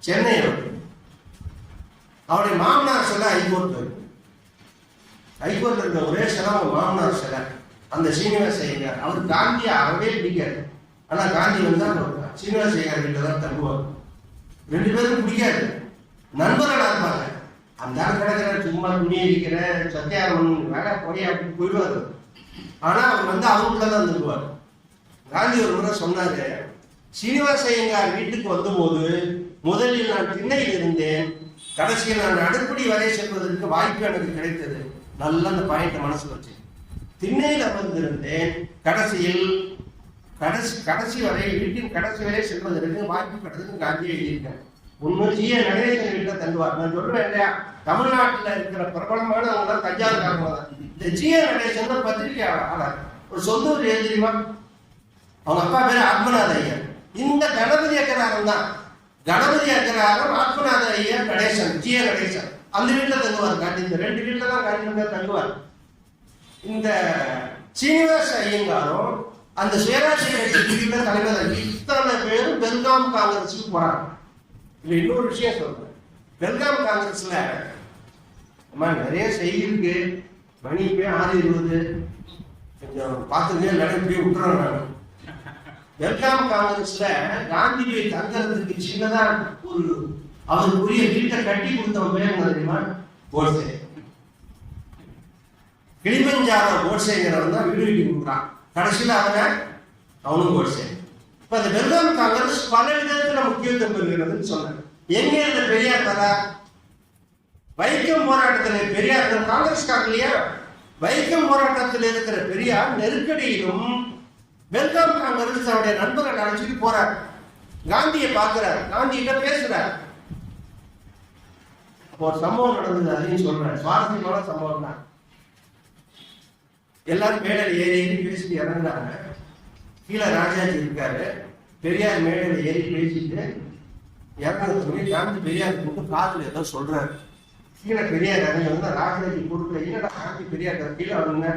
சென்னை. அவருடைய மாமனார் சிலை ஹைகோர்ட்ல இருக்க ஒரே சிலை அவங்க மாமனார் சிலை. அந்த ஸ்ரீனிவாச ஐயங்கார் அவர் காந்தியை அறவே பிடிக்காது. ஆனா காந்தி வந்தா சீனிவாச ஐயங்கார் கிட்ட தான் தங்குவார். 2 பேரும் பிடிக்காது, நண்பர்களா இருப்பாங்க. அந்த கிடக்கிற சும்மா துணி இருக்கிற சத்தியாரமன் வேலை போய் அப்படி போயிடுவாரு. ஆனா அவர் வந்து அவங்களுக்குள்ளதான் தங்குவார். காந்தி ஒரு முறை சொன்னாரு, சீனிவாச ஐயங்கார் வீட்டுக்கு வந்தபோது முதலில் நான் திண்ணையில் இருந்தேன், கடைசியில் நான் அடுப்படி வரை செல்வதற்கு வாய்ப்பு எனக்கு கிடைத்தது. நல்லா அந்த பாயிண்ட் மனசுல வச்சு திண்ணையில் அமர்ந்திருந்தேன், கடைசி வரை வீட்டின் கடைசி வரை செல்வதற்கு வாய்ப்பு கிடைத்தது காந்தியை எழுதியிருக்கேன். ஜி. நடேசன் வீட்டுல தங்குவார். நான் சொல்றேன் இல்லையா, தமிழ்நாட்டில் இருக்கிற பிரபலமானவங்க தான் தஞ்சாவூர்காரங்க தான். இந்த ஜி. நடேசன் பத்திரிகையாளர், ஒரு சொந்த ஊர் ஏன் தெரியுமா? அவங்க அப்பா பேரு ஆத்மநாத ஐயர். இந்த கணபதி அக்கராரம் தான், கணபதி அக்கராரம், ஆத்மநாத ஐயர், நடேசன், ஜி. நடேசன் அந்த வீட்டுல தங்குவார் காந்தி. இந்த 2 வீட்டுல தான் காந்தி தங்குவார். இந்த சீனிவாச ஐயங்காரும் அந்த சுயராஜ்ய கட்சி தலைவர். இத்தனை பேரும் பெருங்காம் காங்கிரஸுக்கு போறாங்க. இதுல இன்னொரு விஷயம் சொல்றேன், பெருங்காம் காங்கிரஸ்ல நிறைய செய்தி இருக்கு. மணி போய் 6:20, கொஞ்சம் பார்த்துக்கே நடப்படியே விட்டுறோம். நான் பெருங்காம் காங்கிரஸ்ல காந்தி போய் தங்குறதுக்கு சின்னதா ஒரு அவருக்குரிய வீட்டை கட்டி கொடுத்தவன் பேர் தெரியுமா? கோட்சே. கிளிமஞ்சாரோ கோட்சேங்கிறவன் தான் வீடு கட்டி கொடுக்குறான். கடைசியில் அவனும் கோட்சே. இப்ப அந்த பெருங்காம் காங்கிரஸ் பல விதத்துல முக்கியத்துவம் பெறுகிறதுன்னு சொன்னாங்க. எங்க இருந்த பெரியார் வரா? வைக்கம் போராட்டத்தில் பெரியார் காங்கிரஸ்காரர் இல்லையா? வைக்கம் போராட்டத்தில் இருக்கிற பெரியார் நெருக்கடியிலும் பெருங்காம் காங்கிரஸ் தன்னுடைய நண்பர்கள் அழைச்சிட்டு போறார். காந்தியை பார்க்கிறார், காந்திகிட்ட பேசுறார். ஒரு சம்பவம் நடந்தது, அதையும் சொல்றேன். சுவாரஸ்யமான சம்பவம் தான். எல்லாரும் மேடையில் ஏறி பேசிட்டு இறங்குறாங்க. கீழே ராஜாஜி இருக்காரு. பெரியார் மேடையில் ஏறி பேசிட்டு இறங்குறதுக்கு காந்தி பெரியார் கூட்டு காத்துல ஏதோ சொல்றாரு. கீழே பெரியார் இறங்கி வந்து ராஜாஜி கூட்டு, என்னடா காந்தி பெரியார் கீழே வருங்க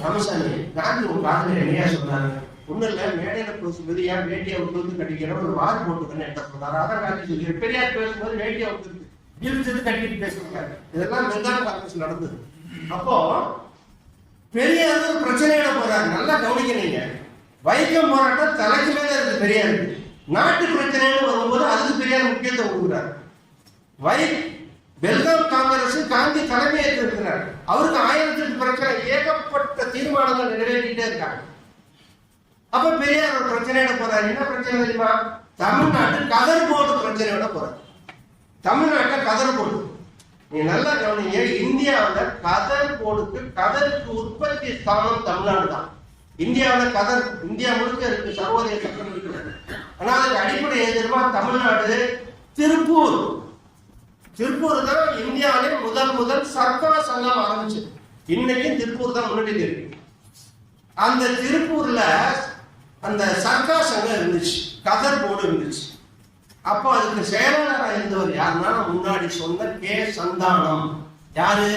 ராமசாமி, காந்தி உங்க காதுல என்னையா சொல்றாங்க? ஒன்னும் இல்ல, மேடையில பேசும்போது ஏன் வேட்டியை விட்டு கட்டிக்கிற ஒரு வாரி போட்டுக்கன்னு என்ன சொல்றாரு. அதான் காந்தி சொல்லி பெரியார் பேசும்போது வேட்டியை விட்டு இழுத்து கட்டிட்டு பேசுறாரு. இதெல்லாம் பெருங்காம் காங்கிரஸ் நடந்தது. அப்போ பெரியார் ஒரு பிரச்சனையோட போறாரு. நல்லா கவனிக்கிறீங்க. வைக்கம் போராட்டம் தலைக்கு மேல இருக்கு பெரியார். நாட்டு பிரச்சனைன்னு வரும்போது அதுக்கு பெரியார் முக்கியத்துவம் கொடுக்குறாரு. பெருங்காம் காங்கிரஸ் காந்தி தலைமை ஏற்றிருக்கிறார். அவருக்கு 1008 பிரச்சனை, ஏகப்பட்ட தீர்மானங்கள் நிறைவேற்றிட்டே இருக்காங்க. அப்ப பெரியார் ஒரு பிரச்சனையோட போறாரு. என்ன பிரச்சனை தெரியுமா? தமிழ்நாட்டு கதர் போர்டு பிரச்சனையோட போறாரு. தமிழ்நாட்டை கதர் போர்டு, நீ நல்லா கவனிங்க, இந்தியாவில் கதருக்கு உற்பத்தி ஸ்தானம் தமிழ்நாடு தான். இந்தியாவில் கதர் இந்தியா முழுக்க இருக்கு, சர்வதேச சட்டம் இருக்கிறது. ஆனால் அதுக்கு அடிப்படை எதிர்மா தமிழ்நாடு, திருப்பூர் தான் இந்தியாவிலே முதல் சர்க்கா சங்கம் ஆரம்பிச்சது. இன்னைக்கும் திருப்பூர் தான் முன்னாடி இருக்கு. அந்த திருப்பூர்ல அந்த சர்க்கா சங்கம் இருந்துச்சு, கதர் போர்டு இருந்துச்சு. அப்போ அதுக்கு செயலாளராக இருந்தவர் யாருன்னா முன்னாடி சொன்ன கே சந்தானம். யாரு?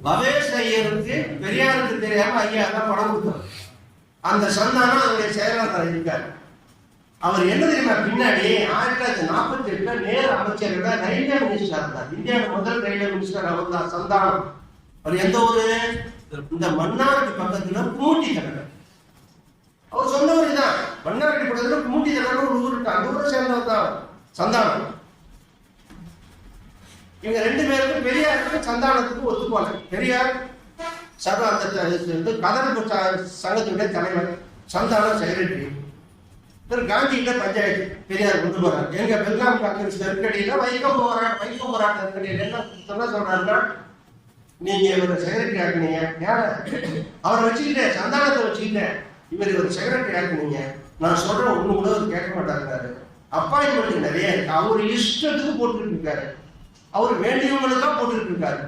பவேஷ் ஐயருக்கு பெரியாருக்கு தெரியாம ஐயா தான் படம் கொடுத்தார். அந்த சந்தானம் அவருடைய செயலாளராக இருக்காரு. அவர் என்ன தெரியுமா, பின்னாடி 1948 நேரு அமைச்சரோட ரயில்வே மினிஸ்டர் இருந்தார். இந்தியாவோட முதல் ரயில்வே மினிஸ்டர் அவர் தான், சந்தானம். அவர் எந்த ஊரு? இந்த மன்னாருக்கு பக்கத்துல குமுட்டி தகவல். அவர் சொந்த ஊர் தான், மன்னாருக்கு பக்கத்துல குமுட்டி தகவல் ஒரு ஊர் இருக்கு, அந்த ஊரை சேர்ந்தவர் தான் சந்தானம். இவங்க 2 பேருக்கும் பெரியாருக்கு சந்தானத்துக்கு ஒத்துப்பாங்க. பெரியார் அந்த கதர் சங்கத்தினுடைய தலைவர், சந்தானம் செக்ரட்டரி. காந்திகிட்ட பஞ்சாயத்து பெரியார் கொண்டு போறாரு. எங்க பெல்காம் காங்கிரஸ் நெருக்கடியில வைக்கம் போராட்ட நெருக்கடியில் என்ன சொல்றாருன்னா, நீங்க இவரை செக்ரட்டரி ஆக்குனீங்க, யார அவரை வச்சுக்கிட்டேன், சந்தானத்தை வச்சுக்கிட்டேன், இவர் செக்ரட்டரி ஆக்குனீங்க, நான் சொல்றேன் ஒண்ணு கூட கேட்க மாட்டாரு. அப்பாயின்மெண்ட் நிறைய இருக்கு, அவர் இஷ்டத்துக்கு போட்டுட்டு இருக்காரு, அவர் வேண்டியவங்களுக்கா போட்டுட்டு இருக்காரு.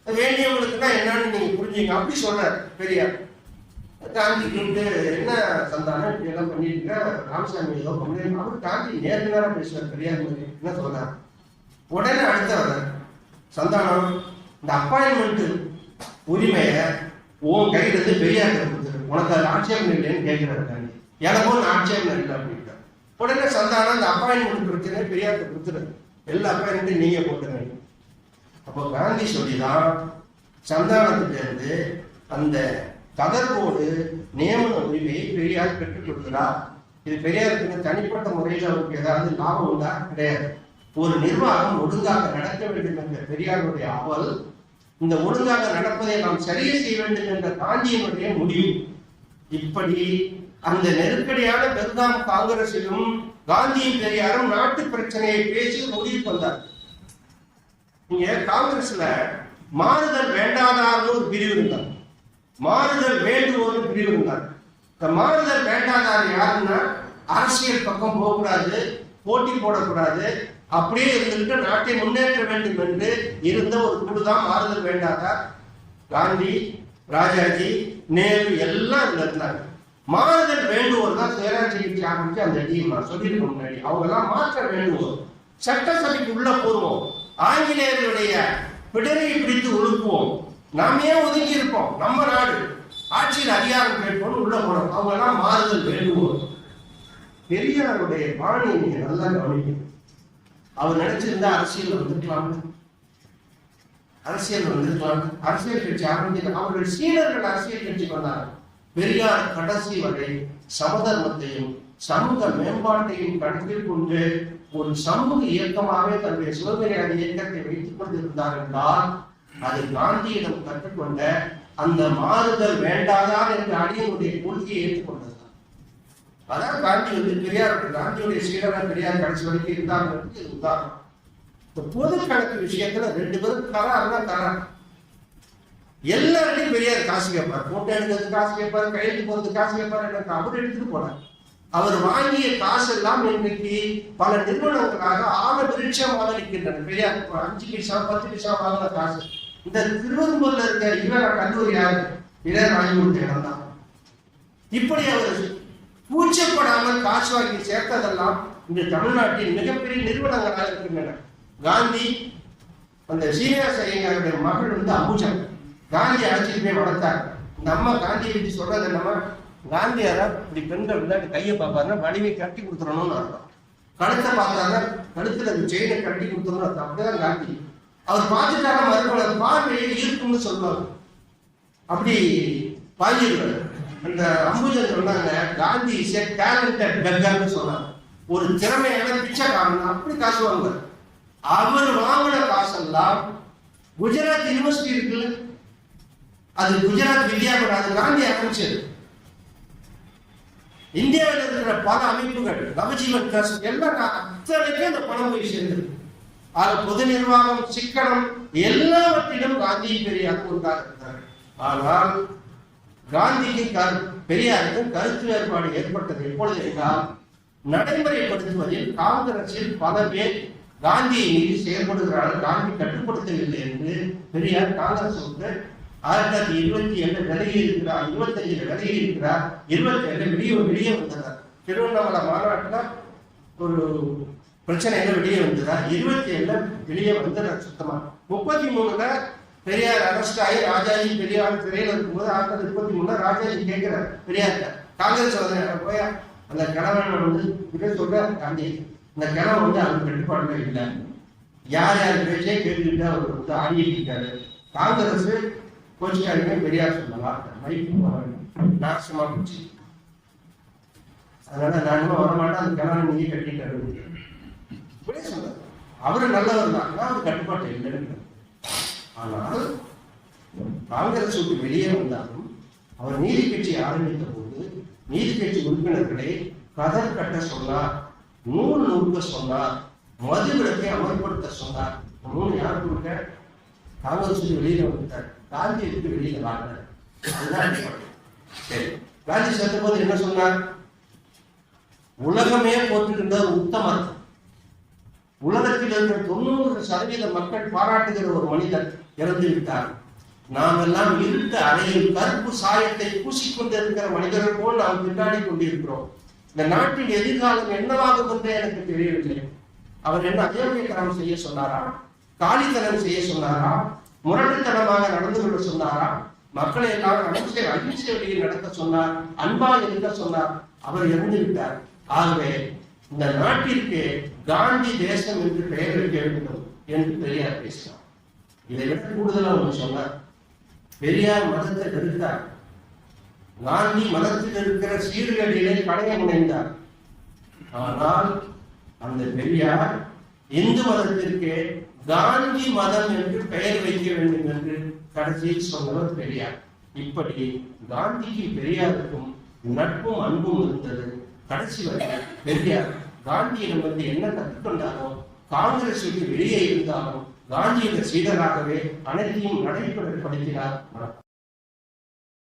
வேண்டியவங்களுக்குன்னா என்னன்னு நீங்க புரிஞ்சுங்க அப்படி சொல்றாரு பெரியார். காந்தி கிட்ட என்ன சந்தானம் இப்படி எல்லாம் பண்ணிட்டு இருக்க, ராமசாமி ஏதோ பண்ணி அவர் காந்தி நேரம் பேசுவார். பெரியார் என்ன சொல்றாரு, உடனே அடுத்த சந்தானம் இந்த அப்பாயின்மெண்ட் உரிமையை உன் கையில இருந்து பெரியார் கொடுத்துரு, உனக்கு அது ஆட்சேபம் இல்லைன்னு கேட்கிறாரு காந்தி. எனக்கும் ஆட்சேபம் இல்லை அப்படின்ட்டு உடனே சந்தானம் இந்த அப்பாயின்மெண்ட் பிரச்சனை பெரியார்கிட்ட கொடுத்துரு, எல்லா அப்பாயின்மெண்ட்டும் நீங்க போட்டுருங்க. அப்போ காந்தி சொல்லிதான் சந்தானத்திட்ட இருந்து அந்த கதர்போடு நியமன உரிமையை பெரியார் பெற்றுக் கொடுக்கிறார். இது பெரியாருக்கு தனிப்பட்ட முறையில் அவருக்கு ஏதாவது லாபம் உண்டா? கிடையாது. ஒரு நிர்வாகம் ஒழுங்காக நடக்க வேண்டும் என்ற பெரியாருடைய ஆவல், இந்த ஒழுங்காக நடப்பதை நாம் சரியை செய்ய வேண்டும் என்ற காந்தியினுடைய முடிவு. இப்படி அந்த நெருக்கடியான பெல்காம் காங்கிரசிலும் காந்தியும் பெரியாரும் நாட்டு பிரச்சனையை பேசி முடிவு வந்தார். நீங்க காங்கிரஸ்ல மாறுதல் வேண்டாதார்னு ஒரு பிரிவு இருந்தார், மாறுதல் வேண்டுவோர்னு பிரிவு இருந்தார். இந்த மாறுதல் வேண்டாதார் யாருன்னா, அரசியல் பக்கம் போகக்கூடாது, போட்டி போடக்கூடாது, அப்படியே இருந்துட்டு நாட்டை முன்னேற்ற வேண்டும் என்று இருந்த ஒரு குழு தான் மாறுதல் வேண்டாதார். காந்தி, ராஜாஜி, நேரு எல்லாம் இதுல இருந்தாங்க. மாறுதல் வேண்டுவோர் தான் சுயராட்சி கட்சி ஆரம்பிச்சு அந்த டீம் சொல்லியிருக்க முன்னாடி அவங்க எல்லாம் மாற்ற வேண்டுவோர். சட்டசபைக்கு உள்ள போடுவோம், ஆங்கிலேயர்களுடைய பிடரையை பிடித்து ஒழுக்குவோம், நாமே ஒதுங்கி இருப்போம், நம்ம நாடு ஆட்சியில் அதிகாரம் கேட்போம் உள்ள போனோம். அவங்க எல்லாம் மாறுதல் வேண்டுவோம். பெரியாருடைய பாணியை நீங்க நல்லா கவனிக்கணும். அவர் நினைச்சிருந்தா அரசியல் வந்துருக்கலாம், அரசியல் கட்சி ஆரம்பிக்க அவர்கள் சீனர்கள் அரசியல் கட்சிக்கு வந்தாங்க. பெரியார் கடைசி வரை சமதர்மத்தையும் சமூக மேம்பாட்டையும் கருத்தில் கொண்டு ஒரு சமூக இயக்கமாகவே தன்னுடைய சிவபெரியார் இயக்கத்தை வைத்துக் கொண்டிருந்தார் என்றால் அது காந்தியிடம் கற்றுக்கொண்ட அந்த மாறுதல் வேண்டாதான் என்ற அடியனுடைய கொள்கையை ஏற்றுக்கொண்டதுதான். அதான் காந்தி காந்தியுடைய சீடராக பெரியார் கடைசி வரைக்கும் இருந்தாங்க. உதாரணம், இந்த பொது கணக்கு விஷயத்துல 2 பேரும் தரா எல்லாருடையும் பெரியார் காசு கேட்பார், போட்டோ எடுக்கிறதுக்கு காசு கேட்பாரு, கையெழுத்து போறதுக்கு காசு கேட்பாரு. எனக்கு அவர் எடுத்துட்டு போனார். அவர் வாங்கிய காசு எல்லாம் இன்னைக்கு பல நிறுவனங்களாக ஆழ விருட்சமாக நிற்கின்றன. பெரியார் 5 பைசா 10 பைசா வாங்கின காசு இந்த திருவெரும்பூர்ல இருக்க இவர கல்லூரி யாரு? இளையர் வாங்கி கொடுத்த இடம் தான். இப்படி அவர் கூச்சப்படாமல் காசு வாங்கி சேர்த்ததெல்லாம் இந்த தமிழ்நாட்டின் மிகப்பெரிய நிறுவனங்களாக இருக்கின்றன. காந்தி அந்த சீனிவாச ஐயங்காருடைய மகள் அம்புஜா காந்தி அழைச்சிட்டு போய் வளர்த்தார். இந்த அம்மா காந்தியை வச்சு சொல்றது என்னமா, காந்தியாரா இப்படி பெண்கள் விளையாட்டு கையை பார்ப்பாருன்னா வடிவை கட்டி கொடுத்துடணும்னு அர்த்தம், கழுத்தை பார்த்தாருன்னா கழுத்துல செயினை கட்டி கொடுத்துடணும் அர்த்தம். அப்படிதான் காந்தி அவர் பார்த்துட்டாரா மறுபடியும் பார்வையை இருக்கும்னு சொல்லுவாங்க. அப்படி பாஞ்சிருவாரு. அந்த அம்புஜன் சொன்னாங்க, காந்தி இஸ் எ டேலண்டட் பெக்கர்னு சொன்னாங்க, ஒரு திறமையான பிச்சைக்காரன். அப்படி காசு வாங்குவார். அவர் வாங்கின காசெல்லாம் குஜராத் யூனிவர்சிட்டி இருக்குல்ல, அது குஜராத் வித்யாபீடம், அது காந்தி ஆரம்பிச்சது. இந்தியாவில் இருக்கிற பல அமைப்புகள், நவஜீவன் ட்ரஸ்ட் எல்லாம் அத்தனைக்கும் அந்த பணம் போய் சேர்ந்தது. அது பொது நிர்வாகம், சிக்கனம் எல்லாவற்றிலும் காந்தி பெரியார் ஒன்றாக இருந்தார். ஆனால் காந்திக்கு பெரியாருக்கும் கருத்து வேறுபாடு ஏற்பட்டது எப்பொழுது என்றால், நடைமுறைப்படுத்துவதில் காங்கிரஸில் பல பேர் காந்தியை மீறி செயல்படுகிறார்கள், காந்தி கட்டுப்படுத்தவில்லை என்று பெரியார் காங்கிரஸ் 1927 விலகி இருக்கிறார், 25 விலகி இருக்கிறார், 27 வெளியே வந்தார். திருவண்ணாமலை மாநாட்டில் ஒரு பிரச்சனையில வெளியே வந்ததா, 27 வெளியே வந்துடுறார் சுத்தமா. 33 பெரியார் அரெஸ்ட் ஆகி ராஜாஜி பெரியார் சிறையில் இருக்கும்போது 1933 ராஜாஜி கேட்கிறார் பெரியார்கிட்ட, காங்கிரஸ் போய் அந்த கிழவன் வந்து சொல்றார் காந்தி, இந்த கிழவன் வந்து அவங்க கட்டுப்பாடுல இல்லை, யார் யார் பேச்சே கேட்டுக்கிட்டு அவர் வந்து ஆடிட்டு இருக்காரு, காங்கிரஸ் கோச்சிக்காருமே பெரியார் சொல்லலாம் மைக்கு நாசமா போச்சு, அதனால நான் இன்னும் வரமாட்டேன், அந்த கிழவன் நீங்க கட்டிட்டாரு இப்படியே சொல்றாரு. அவரு நல்லவர் தான், அவர் கட்டுப்பாட்டு இல்லைன்னு. ஆனால் காங்கிரஸ் விட்டு வெளியே வந்தாலும் அவர் நீதி கட்சி ஆரம்பித்த போது நீதி கட்சி உறுப்பினர்களை கதர் கட்ட சொன்னார், நூல் நூற்க சொன்னார், மதுவிலக்கை அமல்படுத்த சொன்னார். 3 யார் கொடுக்க? காங்கிரஸ் வெளியில வந்துட்டார், காந்தி இருக்கு வெளியில வாங்கினார். அதுதான் சரி. காந்தி செத்த போது என்ன சொன்னார்? உலகமே போட்டுக்கின்ற உத்தமர், உலகத்தில் இருக்கிற 90% மக்கள் பாராட்டுகிற ஒரு மனிதர் இறந்து விட்டார். நாம் எல்லாம் இருக்க அறையில் கருப்பு சாயத்தை பூசிக்கொண்டிருக்கிற மனிதர்கள் போல் நாம் திண்டாடி கொண்டிருக்கிறோம். இந்த நாட்டின் எதிர்காலம் என்னவாகும் என்றே எனக்கு தெரியவில்லை. அவர் என்ன அயோக்கியத்தனம் செய்ய சொன்னாரா, காலித்தனம் செய்ய சொன்னாரா, முரட்டுத்தனமாக நடந்து கொள்ள சொன்னாரா, மக்களை எல்லாம் அகிம்சை வழியில் நடத்த சொன்னார், அன்பாக இருக்க சொன்னார். அவர் இறந்து விட்டார். ஆகவே இந்த நாட்டிற்கு காந்தி தேசம் என்று பெயர் வைக்க வேண்டும் என்று பெரியார் பேசினார். இதை விட கூடுதலாக ஒன்று சொன்னார். பெரியார் மதத்தை வெறுத்தார், காந்தி மதத்தில் இருக்கிற சீர்கேடுகளை கடைய முனைந்தார். ஆனால் அந்த பெரியார் இந்து மதத்திற்கு காந்தி மதம் என்று பெயர் வைக்க வேண்டும் என்று கடைசியில் சொன்னவர் பெரியார். இப்படி காந்திக்கு பெரியாருக்கும் நட்பும் அன்பும் இருந்தது. கடைசி வரை பெரியார் காந்தியிடம் வந்து என்ன கற்றுக்கொண்டாரோ, காங்கிரசுக்கு வெளியே இருந்தாலும் காந்தியின் சீடராகவே அனைத்தையும் நடைமுறைப்படுத்தினார்.